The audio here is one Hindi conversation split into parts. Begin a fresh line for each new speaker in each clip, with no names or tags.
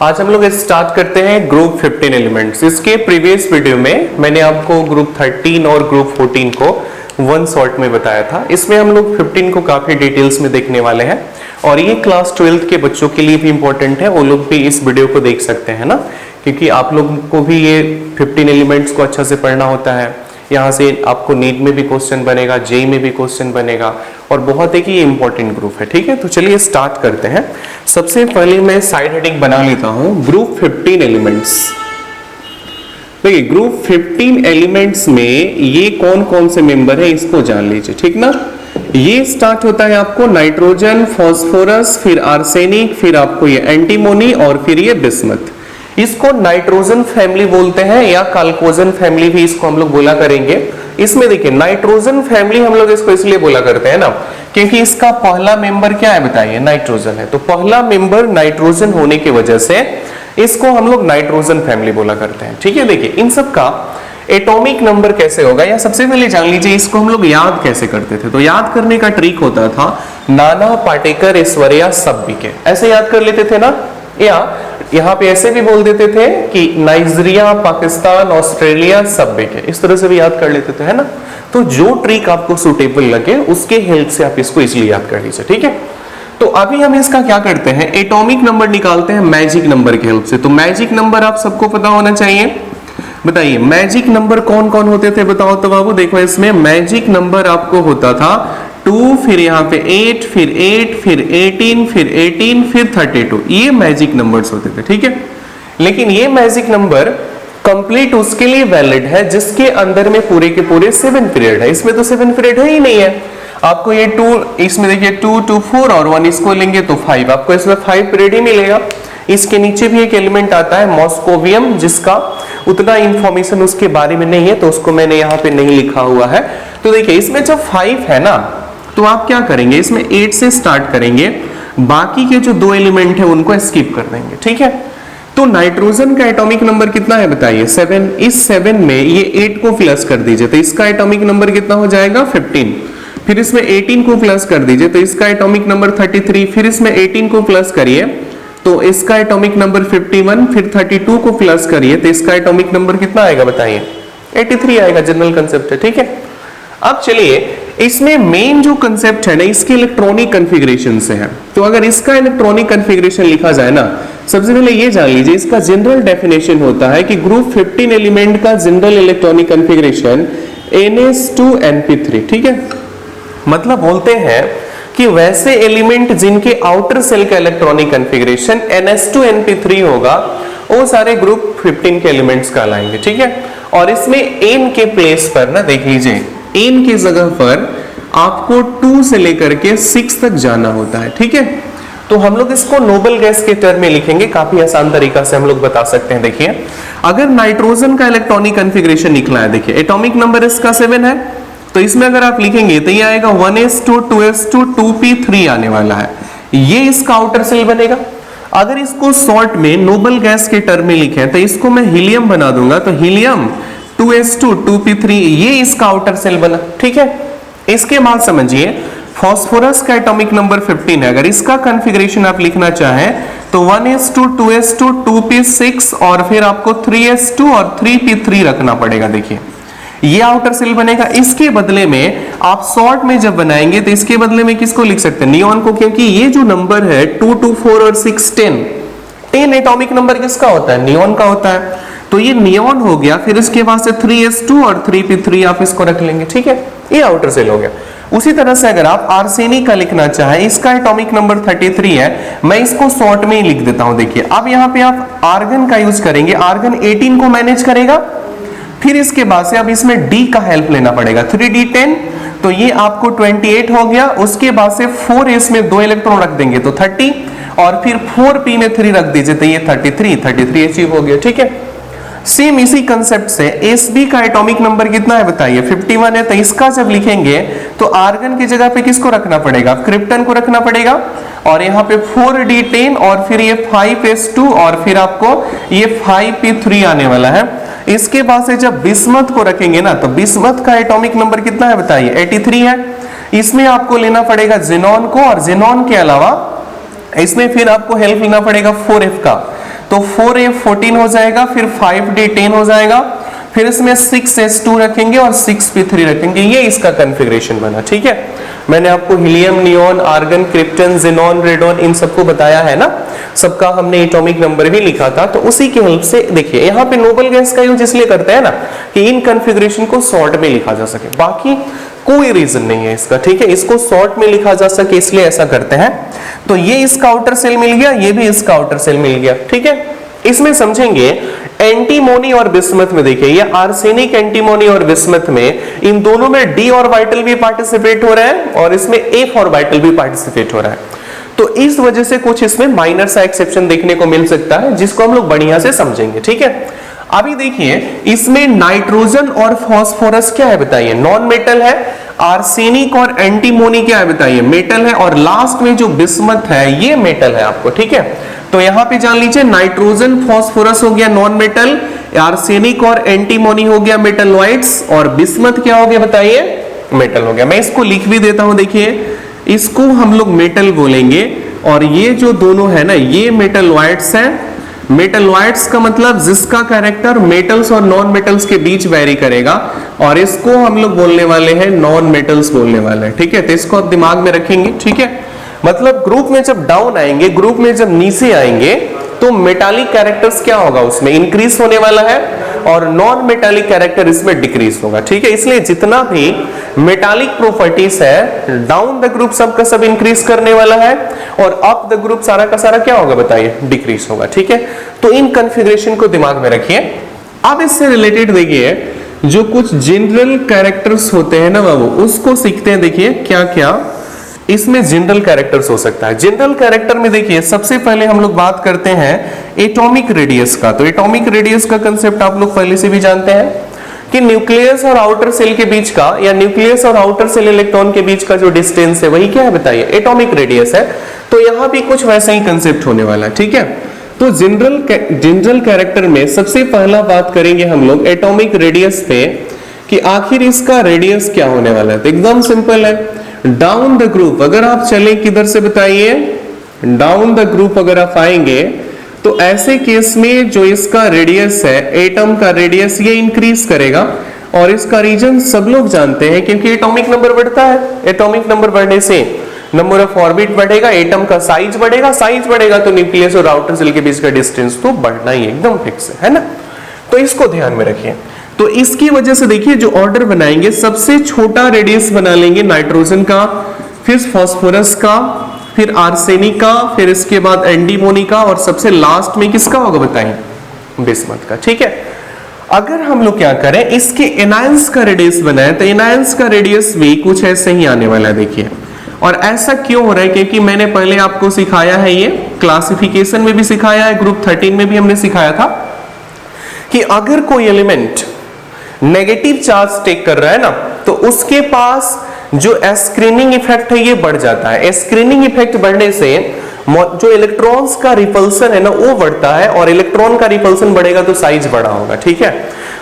आज हम लोग स्टार्ट करते हैं ग्रुप 15 एलिमेंट्स। इसके प्रीवियस वीडियो में मैंने आपको ग्रुप 13 और ग्रुप 14 को वन शॉट में बताया था। इसमें हम लोग 15 को काफी डिटेल्स में देखने वाले हैं और ये क्लास 12th के बच्चों के लिए भी इंपॉर्टेंट है, वो लोग भी इस वीडियो को देख सकते हैं ना, क्योंकि आप लोगों को भी ये 15 एलिमेंट्स को अच्छा से पढ़ना होता है। यहाँ से आपको नीट में भी क्वेश्चन बनेगा, जेई में भी क्वेश्चन बनेगा और बहुत है कि ये इंपॉर्टेंट ग्रुप है। ठीक है, तो चलिए स्टार्ट करते हैं। सबसे पहले मैं साइड हेडिंग बना लेता हूं, ग्रुप 15 एलिमेंट्स। देखिए ग्रुप 15 एलिमेंट्स में ये कौन कौन से मेंबर है इसको जान लीजिए, ठीक ना। ये स्टार्ट होता है आपको नाइट्रोजन, फास्फोरस, फिर आर्सेनिक, फिर आपको ये एंटीमोनी और फिर ये बिस्मथ। इसको नाइट्रोजन फैमिली बोलते हैं या काल्कोजन फैमिली भी इसको हम लोग बोला करेंगे। इसमें देखिए नाइट्रोजन फैमिली हम लोग इसको इसलिए बोला करते हैं ना, क्योंकि इसका पहला मेंबर क्या है बताइए, नाइट्रोजन है। तो पहला मेंबर नाइट्रोजन होने की वजह से इसको हम लोग नाइट्रोजन फैमिली बोला करते हैं। ठीक है, देखिए इन सब का एटॉमिक नंबर कैसे होगा या सबसे पहले जान लीजिए इसको हम लोग याद कैसे करते थे। तो याद करने का ट्रिक होता था नाना पाटेकर ऐश्वर्या सब्बिके, ऐसे याद कर लेते थे ना, या यहाँ पे ऐसे भी बोल देते थे कि नाइजीरिया, पाकिस्तान, ऑस्ट्रेलिया, सब्बिके, इस तरह से भी याद कर लेते थे, है ना। तो जो ट्रिक आपको सुटेबल लगे उसके हेल्प से आप इसको इजीली याद कर लीजिए। ठीक है, तो अभी हम इसका क्या करते हैं, एटॉमिक नंबर निकालते हैं मैजिक नंबर की हेल्प से। तो मैजिक नंबर आप सबको पता होना चाहिए, बताइए मैजिक नंबर कौन कौन होते थे बताओ तो बाबू। देखो इसमें मैजिक नंबर आपको होता था 2, फिर यहाँ पे 8, फिर 8, फिर 18, फिर 18, फिर 32, ये मैजिक नंबर्स होते थे। ठीक है, लेकिन ये मैजिक नंबर कंप्लीट उसके लिए वैलिड है जिसके अंदर में पूरे के पूरे 7 पीरियड है। इसमें तो 7 पीरियड है ही नहीं है। आपको ये 2, इसमें देखिए 2, 2, 4 और 1 इसको लेंगे तो 5, आपको इसमें 5 पीरियड ही मिलेगा। इसके नीचे भी एक एलिमेंट आता है मॉस्कोवियम, जिसका उतना इंफॉर्मेशन उसके बारे में नहीं है तो उसको मैंने यहाँ पे नहीं लिखा हुआ है। तो देखिए इसमें जब 5 है ना, तो आप क्या करेंगे, इसमें 8 से स्टार्ट करेंगे, बाकी के जो 2 एलिमेंट है उनको स्किप कर देंगे। ठीक है, तो नाइट्रोजन का एटॉमिक नंबर कितना है बताइए, 7। इस 7 में ये 8 को प्लस कर दीजिए तो इसका एटॉमिक नंबर कितना हो जाएगा, 15। फिर इसमें 18 को प्लस कर दीजिए तो इसका एटॉमिक नंबर 33। फिर इसमें 18 को प्लस करिए तो इसका एटॉमिक नंबर 51। फिर 32 को प्लस करिए तो इसका एटॉमिक नंबर कितना आएगा बताइए, 83 आएगा। जनरल कंसेप्ट है। ठीक है, अब चलिए इसमें मेन जो कंसेप्ट है ना, इसके इलेक्ट्रॉनिक कॉन्फ़िगरेशन से है। तो अगर इसका इलेक्ट्रॉनिक कॉन्फ़िगरेशन लिखा जाए ना, सबसे पहले ये जान लीजिए इसका जनरल डेफिनेशन होता है कि ग्रुप 15 एलिमेंट का जनरल इलेक्ट्रॉनिक कॉन्फ़िगरेशन NS2Np3। ठीक है, मतलब बोलते हैं कि वैसे एलिमेंट जिनके आउटर सेल का इलेक्ट्रॉनिक कॉन्फ़िगरेशन NS2Np3 होगा वो सारे ग्रुप 15 के एलिमेंट्स कहलाएंगे। ठीक है, और इसमें N के प्लेस पर ना देख लीजिए, N की जगह पर आपको 2 से लेकर के 6 तक जाना होता है। ठीक है, तो हम लोग इसको नोबल गैस के टर्म में लिखेंगे, काफी आसान तरीका से हम लोग बता सकते हैं। देखिए अगर नाइट्रोजन का इलेक्ट्रॉनिक कॉन्फ़िगरेशन निकला है, देखिए एटॉमिक नंबर इसका 7 है, तो इसमें अगर आप लिखेंगे तो ये आएगा 1s2 2s2 2p3 आने वाला है, ये इसका आउटर सेल बनेगा। अगर इसको शॉर्ट में नोबल गैस के टर्म में लिखें तो इसको मैं हीलियम बना दूंगा, तो हीलियम 2s2 2p3, ये इसका आउटर सेल बना। ठीक है, इसके बाद समझिए फास्फोरस का एटॉमिक नंबर 15 है। अगर इसका कॉन्फ़िगरेशन आप लिखना चाहें तो 1s2 2s2 2p6 और फिर आपको 3s2 और 3p3 रखना पड़ेगा। देखिए ये आउटर सेल बनेगा। इसके बदले में आप शॉर्ट में जब बनाएंगे तो इसके बदले में किसको लिख सकते हैं, नियॉन को, क्योंकि ये जो नंबर है 2, 2, 4 और 6 10 एटॉमिक नंबर किसका होता है, नियॉन का होता है। तो ये नियॉन हो गया। फिर इसके बाद से 3s2 और 3p3 आप इसको रख लेंगे। ठीक है, ये आउटर सेल हो गया। उसी तरह से अगर आप आर्सेनिक का लिखना चाहें, इसका एटॉमिक नंबर 33 है, मैं इसको शॉर्ट में ही लिख देता हूं। देखिए अब यहाँ पे आप आर्गन का यूज करेंगे, आर्गन 18 को मैनेज करेगा। फिर इसके बाद से अब इसमें D का हेल्प लेना पड़ेगा, 3d10, तो ये आपको 28 हो गया। उसके बाद से 4s में 2 इलेक्ट्रॉन रख देंगे तो 30, और फिर 4p में 3 रख दीजिए तो ये 33 अचीव हो गया। ठीक है, सेम इसी कंसेप्ट से Sb का एटॉमिक नंबर कितना है बताइए, 51 है। तो इसका जब लिखेंगे तो आर्गन की जगह पे किसको रखना पड़ेगा, क्रिप्टन को रखना पड़ेगा, और यहाँ पे 4d10 और फिर ये 5s2 और फिर आपको ये 5p3 आने वाला है। इसके बाद से जब बिस्मथ को रखेंगे ना, तो बिस्मथ का एटॉमिक नंबर कितना है बताइए, 83 है। इसमें आपको लेना पड़ेगा जेनॉन को, और जेनॉन के अलावा इसमें फिर आपको हेल्प लेना पड़ेगा 4f का। तो 4a14 हो जाएगा, फिर 5d10 हो जाएगा, फिर इसमें 6s2 रखेंगे और 6p3 रखेंगे। ये इसका कॉन्फ़िगरेशन बना, ठीक है। मैंने आपको helium, neon, argon, krypton, xenon, radon इन सबको बताया है ना, सबका हमने एटॉमिक नंबर भी लिखा था। तो उसी की हेल्प से देखिए यहाँ पे नोबल गैस का यूज इसलिए करते हैं ना कि इन कॉन्फ़िगरेशन को शॉर्ट में लिखा जा सके, बाकी कोई रीजन नहीं है इसका, ठीक है। इसको शॉर्ट में लिखा जा सके इसलिए ऐसा करते हैं। तो ये इसका आउटर सेल मिल गया, ये भी इसका आउटर सेल मिल गया, ठीक है। इसमें समझेंगे एंटीमोनी और बिस्मथ में, देखिए ये आर्सेनिक, एंटीमोनी और बिस्मथ में, इन दोनों में डी ऑर्बिटल भी पार्टिसिपेट हो रहा है और इसमें एफ ऑर्बिटल भी पार्टिसिपेट हो रहा है। तो इस वजह से कुछ इसमें माइनर सा एक्सेप्शन देखने को मिल सकता है, जिसको हम लोग बढ़िया से समझेंगे, ठीक है। अभी देखिए इसमें नाइट्रोजन और फास्फोरस क्या है बताइए, नॉन मेटल है। आर्सेनिक और एंटीमोनी क्या है बताइए, मेटल है। और लास्ट में जो बिस्मथ है ये मेटल है आपको, ठीक है। तो यहां पे जान लीजिए नाइट्रोजन फास्फोरस हो गया नॉन मेटल, आर्सेनिक और एंटीमोनी हो गया मेटलॉइड्स, और बिस्मथ क्या हो गया बताइए, मेटल हो गया। मैं इसको लिख भी देता हूं, देखिए इसको हम लोग मेटल बोलेंगे, और ये जो दोनों है ना ये मेटलॉइड्स है। मेटलॉइड्स का मतलब जिसका कैरेक्टर मेटल्स और नॉन मेटल्स के बीच वेरी करेगा, और इसको हम लोग बोलने वाले हैं नॉन मेटल्स बोलने वाले हैं, ठीक है। तो इसको आप दिमाग में रखेंगे, ठीक है। मतलब ग्रुप में जब डाउन आएंगे, ग्रुप में जब नीचे आएंगे, तो मेटालिक कैरेक्टर्स क्या होगा उसमें इंक्रीज होने वाला है, और नॉन मेटालिक कैरेक्टर इसमें डिक्रीज होगा, ठीक है। इसलिए जितना भी मेटालिक प्रॉपर्टीज है डाउन द ग्रुप सब का सब इंक्रीज करने वाला है, और अप द ग्रुप सारा का सारा क्या होगा बताइए, डिक्रीज होगा, ठीक है। तो इन कॉन्फ़िगरेशन को दिमाग में रखिए। अब इससे रिलेटेड देखिए जो कुछ जनरल कैरेक्टर्स होते हैं ना बाबू, उसको सीखते हैं। देखिए क्या क्या इसमें जनरल कैरेक्टर्स हो सकता है। जनरल कैरेक्टर में देखिए सबसे पहले हम लोग बात करते हैं एटॉमिक रेडियस का। तो एटॉमिक रेडियस का कंसेप्ट आप लोग पहले से भी जानते हैं कि न्यूक्लियस और आउटर सेल के बीच का, या न्यूक्लियस और आउटर सेल इलेक्ट्रॉन के बीच का जो डिस्टेंस है वही क्या है बताइए, एटॉमिक रेडियस है। तो यहां भी कुछ वैसा ही कंसेप्ट होने वाला है, ठीक है। तो जनरल कैरेक्टर में सबसे पहला बात करेंगे हम लोग एटॉमिक रेडियस पे, कि आखिर इसका रेडियस क्या होने वाला है। तो एकदम सिंपल है, डाउन द ग्रुप अगर आप चलें किधर से बताइए, डाउन द ग्रुप अगर आप आएंगे तो ऐसे केस में जो इसका रेडियस है, एटम का रेडियस, ये इंक्रीज करेगा। और इसका रीजन सब लोग जानते हैं, क्योंकि एटॉमिक नंबर बढ़ता है। एटॉमिक नंबर बढ़ने से नंबर ऑफ ऑर्बिट बढ़ेगा, एटम का साइज बढ़ेगा, साइज बढ़ेगा तो न्यूक्लियस और आउटर सेल के बीच का डिस्टेंस तो बढ़ना ही एकदम फिक्स है ना। तो इसको ध्यान में रखिए। तो इसकी वजह से देखिए जो ऑर्डर बनाएंगे, सबसे छोटा रेडियस बना लेंगे नाइट्रोजन का, फिर फास्फोरस का, फिर आर्सेनिक का, फिर इसके बाद एंटीमोनी का, और सबसे लास्ट में किसका होगा बताइए, बिस्मथ का, ठीक है। अगर हम लोग क्या करें, इसके एनायंस का रेडियस बनाए, तो एनायंस का रेडियस भी कुछ ऐसे ही आने वाला है, देखिए। और ऐसा क्यों हो रहा है, क्योंकि मैंने पहले आपको सिखाया है, ये क्लासिफिकेशन में भी सिखाया है, ग्रुप 13 में भी हमने सिखाया था, कि अगर कोई एलिमेंट नेगेटिव चार्ज टेक कर रहा है ना, तो उसके पास जो स्क्रीनिंग इफेक्ट है ये बढ़ जाता है। स्क्रीनिंग इफेक्ट बढ़ने से जो इलेक्ट्रॉन्स का रिपल्सन है ना वो बढ़ता है, और इलेक्ट्रॉन का रिपल्सन बढ़ेगा तो साइज बड़ा होगा, ठीक है।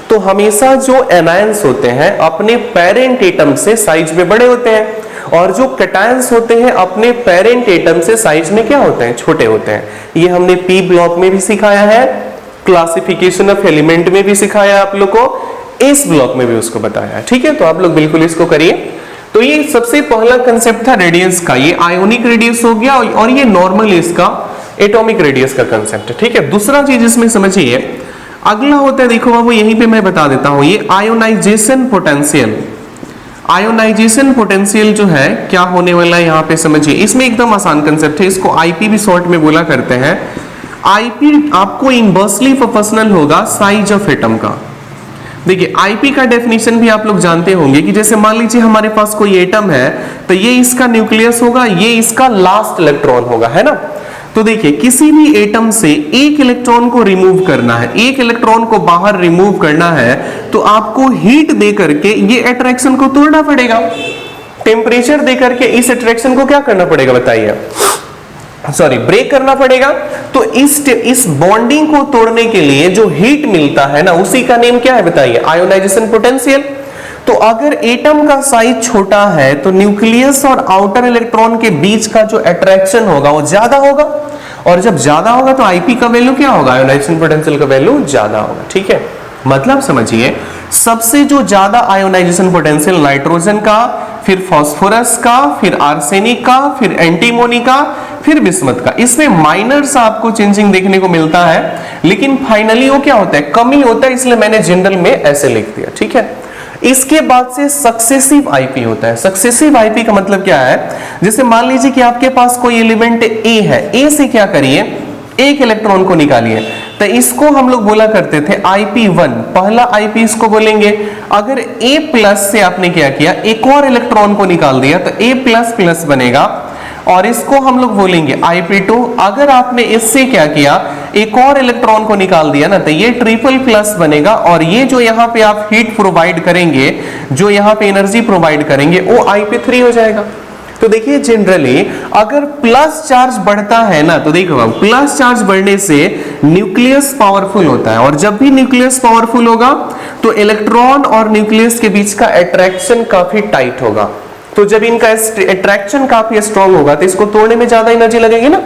तो हमेशा जो एनायंस होते हैं अपने पेरेंट एटम से साइज में बड़े होते हैं, और जो कैटायंस होते हैं अपने पेरेंट एटम से साइज में क्या होते हैं, छोटे होते हैं। ये हमने पी ब्लॉक में भी सिखाया है, क्लासिफिकेशन ऑफ एलिमेंट में भी सिखाया आप लोग को, इस ब्लॉक में भी उसको बताया है, ठीक है। तो आप लोग बिल्कुल इसको करिए। तो ये सबसे पहला कंसेप्ट था रेडियस का, ये आयोनिक रेडियस हो गया, और ये नॉर्मल इसका एटॉमिक रेडियस का कंसेप्ट है, ठीक है। दूसरा चीज इसमें समझिए, अगला होता है, देखो बाबू यहीं पे मैं बता देता हूं, ये आयोनाइजेशन पोटेंशियल। आयोनाइजेशन पोटेंशियल जो है क्या होने वाला है यहाँ पे समझिए। इसमें एकदम आसान कंसेप्ट है, इसको आईपी भी शॉर्ट में बोला करते हैं। आईपी आपको इनवर्सली प्रोपोर्शनल होगा साइज ऑफ एटम का। देखिए आईपी का डेफिनेशन भी आप लोग जानते होंगे, कि जैसे मान लीजिए हमारे पास कोई एटम है, तो ये इसका न्यूक्लियस होगा, ये इसका लास्ट इलेक्ट्रॉन होगा, है ना। तो देखिए किसी भी एटम से एक इलेक्ट्रॉन को रिमूव करना है, एक इलेक्ट्रॉन को बाहर रिमूव करना है, तो आपको हीट दे करके ये अट्रैक्शन को तोड़ना पड़ेगा। टेम्परेचर दे करके इस अट्रैक्शन को क्या करना पड़ेगा बताइए, ब्रेक करना पड़ेगा। तो इस बॉन्डिंग को तोड़ने के लिए जो हीट मिलता है ना, उसी का नेम क्या है बताइए, आयोनाइजेशन पोटेंशियल। तो अगर एटम का साइज छोटा है तो न्यूक्लियस और आउटर इलेक्ट्रॉन के बीच का जो अट्रैक्शन होगा वो ज्यादा होगा, और जब ज्यादा होगा तो Ip का वैल्यू क्या होगा, आयोनाइजेशन पोटेंशियल का वैल्यू ज्यादा होगा। ठीक है, मतलब समझिए सबसे जो ज्यादा आयोनाइजेशन पोटेंशियल नाइट्रोजन का, फिर फास्फोरस का, फिर आर्सेनिक का, फिर एंटीमोनी का, फिर बिस्मथ का। इसमें माइनर्स आपको चेंजिंग देखने को मिलता है, लेकिन फाइनली वो क्या होता है, कमी होता है, इसलिए मैंने जनरल में ऐसे लिख दिया। ठीक है, इसके बाद से सक्सेसिव आईपी होता है। सक्सेसिव आईपी का मतलब क्या है, जैसे मान लीजिए कि आपके पास कोई एलिमेंट ए है, ए से क्या करिए, एक इलेक्ट्रॉन को निकालिए, तो इसको हम लोग बोला करते थे IP1, पहला IP इसको बोलेंगे। अगर A प्लस से आपने क्या किया, एक और इलेक्ट्रॉन को निकाल दिया तो A प्लस प्लस बनेगा, और इसको हम लोग बोलेंगे IP2। अगर आपने इससे क्या किया, एक और इलेक्ट्रॉन को निकाल दिया ना, तो ये ट्रिपल प्लस बनेगा, और ये जो यहाँ पे आप हीट प्रोवाइड करेंगे, जो यहाँ पे एनर्जी प्रोवाइड करेंगे, वो IP3 हो जाएगा। तो देखिए जनरली अगर प्लस चार्ज बढ़ता है ना, तो देखो प्लस चार्ज बढ़ने से न्यूक्लियस पावरफुल होता है, और जब भी न्यूक्लियस पावरफुल होगा तो इलेक्ट्रॉन और न्यूक्लियस के बीच का अट्रैक्शन काफी टाइट होगा। तो जब इनका अट्रैक्शन काफी स्ट्रांग होगा तो इसको तोड़ने में ज्यादा एनर्जी लगेगी ना।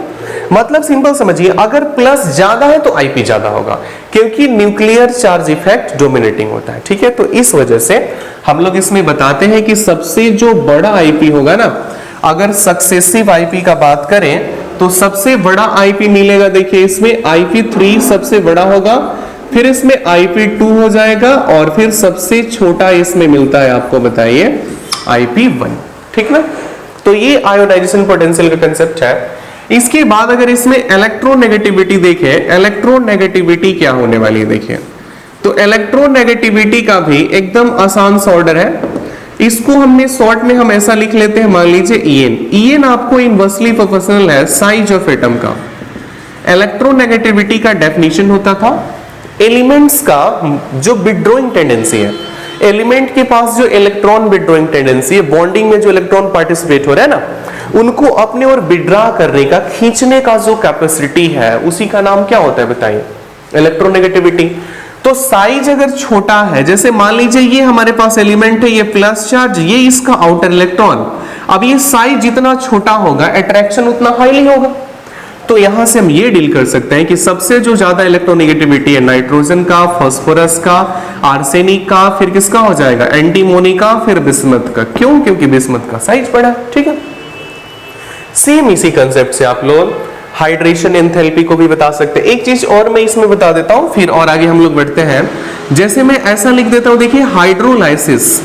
मतलब सिंपल समझिए, अगर प्लस ज्यादा है तो आईपी ज्यादा होगा, क्योंकि न्यूक्लियर चार्ज इफेक्ट डोमिनेटिंग होता है। ठीक है, तो इस वजह से हम लोग इसमें बताते हैं कि सबसे जो बड़ा आईपी होगा ना, अगर सक्सेसिव आईपी का बात करें तो सबसे बड़ा आईपी मिलेगा, देखिए इसमें IP3 सबसे बड़ा होगा, फिर इसमें IP2 हो जाएगा, और फिर सबसे छोटा इसमें मिलता है आपको बताइए IP1। ठीक ना, तो ये आयोनाइजेशन पोटेंशियल का कंसेप्ट है। इसके बाद अगर इसमें इलेक्ट्रोनेगेटिविटी देखें, इलेक्ट्रोनेगेटिविटी क्या होने वाली है देखिए, तो इलेक्ट्रोनेगेटिविटी का भी एकदम आसान सा ऑर्डर है। इसको हमने शॉर्ट में हम ऐसा लिख लेते हैं, मान लीजिए EN आपको इनवर्सली प्रोपोर्शनल है साइज ऑफ एटम का। इलेक्ट्रोनेगेटिविटी का डेफिनेशन होता था एलिमेंट्स का जो विथड्रॉइंग टेंडेंसी है, एलिमेंट के पास जो इलेक्ट्रॉन विथड्रॉइंग टेंडेंसी है, बॉन्डिंग में जो इलेक्ट्रॉन पार्टिसिपेट हो रहा है ना, उनको अपने ओर विथड्रॉ करने का, खींचने का जो कैपेसिटी है, उसी का नाम क्या होता है बताइए, इलेक्ट्रोनेगेटिविटी। तो साइज अगर छोटा है, जैसे मान लीजिए ये हमारे पास एलिमेंट है, ये प्लस चार्ज, ये इसका आउटर इलेक्ट्रॉन, अब ये साइज जितना छोटा होगा अट्रैक्शन उतना हाईली होगा। तो यहां से हम ये डील कर सकते हैं कि सबसे जो ज्यादा इलेक्ट्रोनेगेटिविटी है नाइट्रोजन का, फास्फोरस का, आर्सेनिक का, फिर किसका हो जाएगा, एंटीमोनी का, फिर बिस्मथ का। क्यों, क्योंकि बिस्मथ का साइज बड़ा। ठीक है, सेम इसी कंसेप्ट से आप लोग हाइड्रेशन एंथैल्पी को भी बता सकते हैं। एक चीज और मैं इसमें बता देता हूं, फिर और आगे हम लोग बढ़ते हैं। जैसे मैं ऐसा लिख देता हूं, देखिए हाइड्रोलाइसिस,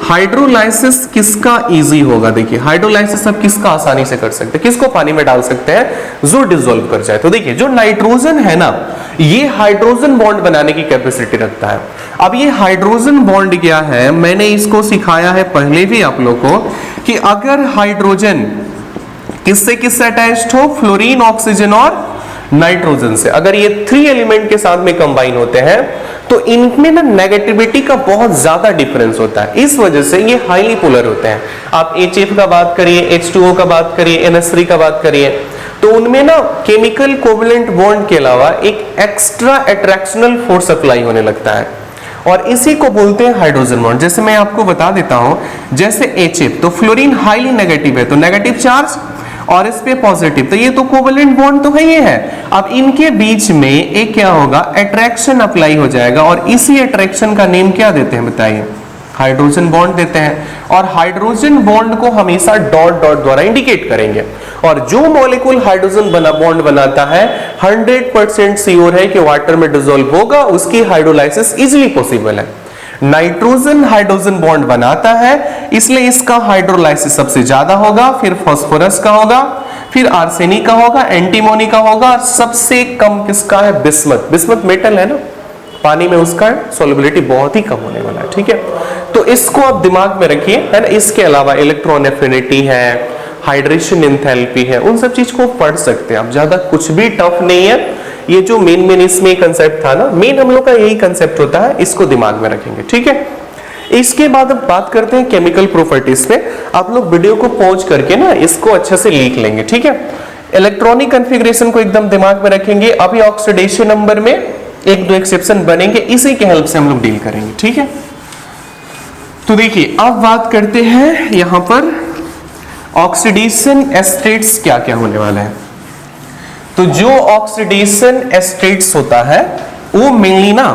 हाइड्रोलाइसिस किसका इजी होगा, देखिए हाइड्रोलाइसिस आप किसका आसानी से कर सकते हैं, किसको पानी में डाल सकते हैं, जो डिसॉल्व कर जाए। तो देखिए जो नाइट्रोजन है ना, ये हाइड्रोजन बॉन्ड बनाने की कैपेसिटी रखता है। अब ये हाइड्रोजन बॉन्ड क्या है, मैंने इसको सिखाया है पहले भी आप लोग को, कि अगर हाइड्रोजन किससे किससे अटैच्ड हो, फ्लोरीन, ऑक्सीजन और नाइट्रोजन से, अगर ये 3 एलिमेंट के साथ में कंबाइन होते हैं तो इनमें ना नेगेटिविटी का बहुत ज्यादा डिफरेंस होता है। इस वजह से ये हाईली पोलर होते हैं। आप HF का बात करिए, H2O का बात करिए, NH3 का बात करिए, तो उनमें ना केमिकल कोवलेंट बॉन्ड के अलावा एक एक्स्ट्रा अट्रैक्शनल फोर्स अप्लाई होने लगता है, और इसी को बोलते हैं हाइड्रोजन बॉन्ड। जैसे मैं आपको बता देता हूं, जैसे HF, तो फ्लोरीन हाईली नेगेटिव है, तो नेगेटिव चार्ज, और इस पे पॉजिटिव, तो ये तो कोवलेंट बॉन्ड तो है ही है। अब इनके बीच में एक क्या होगा, अट्रैक्शन अप्लाई हो जाएगा, और इसी अट्रैक्शन का नेम क्या देते हैं बताइए, हाइड्रोजन बॉन्ड देते हैं। और हाइड्रोजन बॉन्ड को हमेशा डॉट डॉट द्वारा इंडिकेट करेंगे, और जो मॉलिक्यूल हाइड्रोजन बॉन्ड बनाता है 100% श्योर है कि वाटर में डिसॉल्व होगा, उसकी हाइड्रोलाइसिस इजीली पॉसिबल है। नाइट्रोजन हाइड्रोजन बॉन्ड बनाता है, इसलिए इसका हाइड्रोलाइसिस सबसे ज्यादा होगा, फिर फास्फोरस का होगा, फिर आर्सेनिक का होगा, एंटीमोनी का होगा, और सबसे कम किसका है, बिस्मथ। बिस्मथ मेटल है ना, पानी में उसका सॉल्युबिलिटी बहुत ही कम होने वाला है। ठीक है, तो इसको आप दिमाग में रखिए, है ना। इसके अलावा इलेक्ट्रॉन एफिनिटी है, हाइड्रेशन एंथैल्पी है, उन सब चीज को पढ़ सकते हैं आप, ज्यादा कुछ भी टफ नहीं है। ये जो मेन इसमें कंसेप्ट था ना, मेन हम लोग का यही कंसेप्ट होता है, इसको दिमाग में रखेंगे। ठीक है, इसके बाद अब बात करते हैं केमिकल प्रॉपर्टीज पे। आप लोग वीडियो को पॉज करके ना इसको अच्छे से लिख लेंगे। ठीक है, इलेक्ट्रॉनिक कॉन्फ़िगरेशन को एकदम दिमाग में रखेंगे। अभी ऑक्सीडेशन नंबर में 1-2 एक्सेप्शन बनेंगे, इसी के हेल्प से हम लोग डील करेंगे। ठीक है, तो देखिए अब बात करते हैं यहां पर ऑक्सीडेशन स्टेट्स क्या क्या होने वाला है। तो जो ऑक्सीडेशन स्टेट्स होता है वो मेनली ना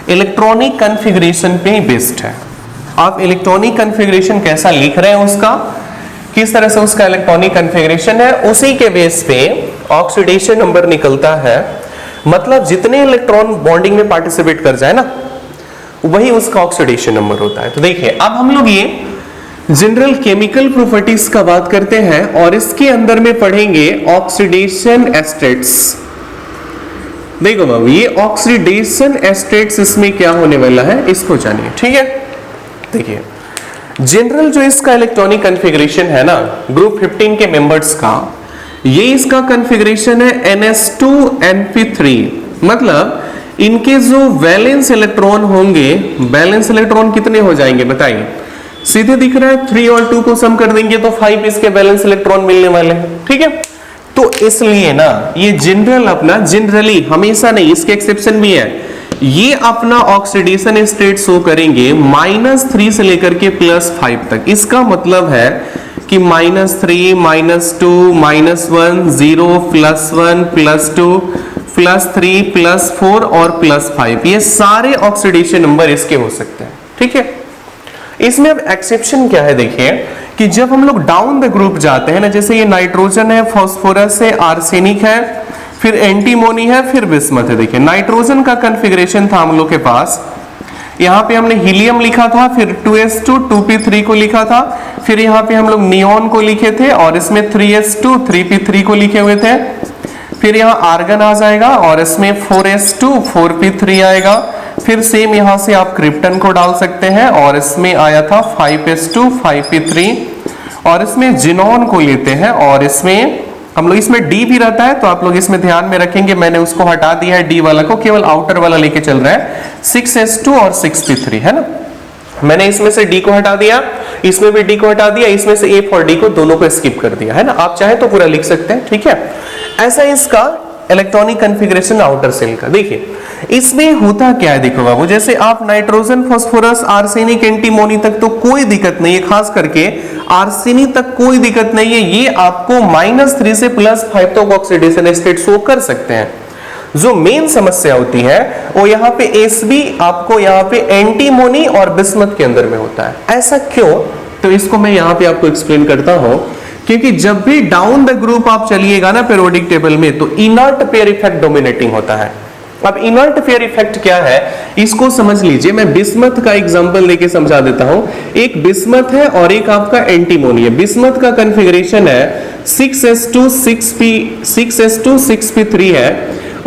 इलेक्ट्रॉनिक कॉन्फ़िगरेशन पे ही बेस्ड है। आप इलेक्ट्रॉनिक कॉन्फ़िगरेशन कैसा लिख रहे हैं, उसका किस तरह से उसका इलेक्ट्रॉनिक कॉन्फ़िगरेशन है, उसी के बेस पे ऑक्सीडेशन नंबर निकलता है। मतलब जितने इलेक्ट्रॉन बॉन्डिंग में पार्टिसिपेट कर जाए ना, वही उसका ऑक्सीडेशन नंबर होता है। तो देखिए अब हम लोग ये जनरल केमिकल प्रॉपर्टीज का बात करते हैं और इसके अंदर में पढ़ेंगे ऑक्सीडेशन स्टेट्स। देखो बाबू, ये ऑक्सीडेशन स्टेट्स इसमें क्या होने वाला है इसको जानिए, ठीक है। देखिए जनरल जो इसका इलेक्ट्रॉनिक कॉन्फ़िगरेशन है ना ग्रुप 15 के मेंबर्स का, ये इसका कॉन्फ़िगरेशन है NS2Np3। मतलब इनके जो वैलेंस इलेक्ट्रॉन होंगे, बैलेंस इलेक्ट्रॉन कितने हो जाएंगे बताइए। सीधे दिख रहा है 3 और 2 को सम कर देंगे तो 5 इसके बैलेंस इलेक्ट्रॉन मिलने वाले हैं, ठीक है। तो इसलिए ना ये जनरल अपना, जनरली हमेशा नहीं, इसके एक्सेप्शन भी है, ये अपना ऑक्सीडेशन स्टेट शो करेंगे -3 से लेकर के +5 तक। इसका मतलब है कि -3, -2, -1, 0, +1, +2, +3, +4 और +5, ये सारे ऑक्सीडेशन नंबर इसके हो सकते हैं, ठीक है। इसमें अब एक्सेप्शन क्या है, देखिए कि जब हम लोग डाउन द ग्रुप जाते हैं ना, जैसे ये नाइट्रोजन है, फास्फोरस है, आर्सेनिक है, फिर एंटीमोनी है, फिर बिस्मथ है। देखिए नाइट्रोजन का कॉन्फ़िगरेशन था हम लोग के पास, यहाँ पे हमने हीलियम लिखा था, फिर 2s2 2p3 को लिखा था, फिर यहाँ पे हम लोग नियॉन को लिखे थे और इसमें 3s2 3p3 को लिखे हुए थे। फिर यहाँ आर्गन आ जाएगा और इसमें 4s2 4p3 आएगा। फिर सेम यहाँ से आप क्रिप्टन को डाल सकते हैं और इसमें आया था 5s2 5p3 और इसमें जिनॉन को लेते हैं और इसमें हम लोग, इसमें D भी रहता है तो आप लोग इसमें ध्यान में रखेंगे, मैंने उसको हटा दिया है D वाला को, केवल आउटर वाला लेके चल रहा है 6s2 और 6p3, है ना। मैंने इसमें से D को हटा दिया, इसमें भी D को हटा दिया, इसमें से F और D को दोनों को स्किप कर दिया, है ना। आप चाहे तो पूरा लिख सकते हैं, ठीक है। ऐसा इसका इलेक्ट्रॉनिक कॉन्फ़िगरेशन आउटर सेल का। देखिए इसमें होता क्या है, देखो बाबू, जैसे आप नाइट्रोजन, फास्फोरस, आर्सेनिक, एंटीमोनी तक तो कोई दिक्कत नहीं है, खास करके आर्सेनिक तक कोई दिक्कत नहीं है, ये आपको -3 से +5 तक ऑक्सीडेशन स्टेट शो कर सकते हैं। जो मेन समस्या होती है वो यहाँ पे Sb आपको यहाँ पे एंटीमोनी और बिस्मथ के अंदर में होता है। ऐसा क्यों, तो इसको मैं यहाँ पे आपको एक्सप्लेन करता हूं। क्योंकि जब भी डाउन द ग्रुप आप चलिएगा ना पीरियोडिक टेबल में, तो इनर्ट पेयर इफेक्ट डोमिनेटिंग होता है। अब इनर्ट पेयर इफेक्ट क्या है इसको समझ लीजिए। मैं बिस्मथ का एग्जांपल लेके समझा देता हूं। एक बिस्मथ है और एक आपका एंटीमोनी है। बिस्मथ का कॉन्फ़िगरेशन है 6s2 6p3 है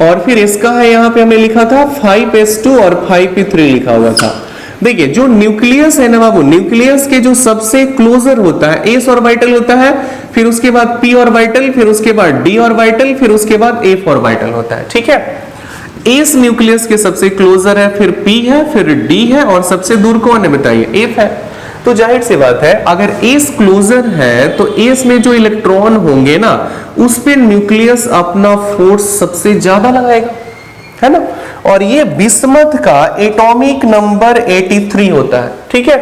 और फिर इसका है यहाँ पे हमने लिखा था 5s2 और 5p3 लिखा हुआ था। देखिए जो न्यूक्लियस है ना बाबू, न्यूक्लियस के जो सबसे क्लोजर होता है s ऑर्बिटल होता है, फिर उसके बाद p ऑर्बिटल, फिर उसके बाद d ऑर्बिटल, फिर उसके बाद f ऑर्बिटल होता है, ठीक है। s न्यूक्लियस के सबसे क्लोजर है, फिर p है, फिर d है और सबसे दूर कौन है बताइए, f है। तो जाहिर सी बात है अगर s क्लोजर है तो s में जो इलेक्ट्रॉन होंगे ना उस पे न्यूक्लियस अपना फोर्स सबसे ज्यादा लगाएगा, है ना। और ये बिस्मथ का एटॉमिक नंबर 83 होता है, ठीक है।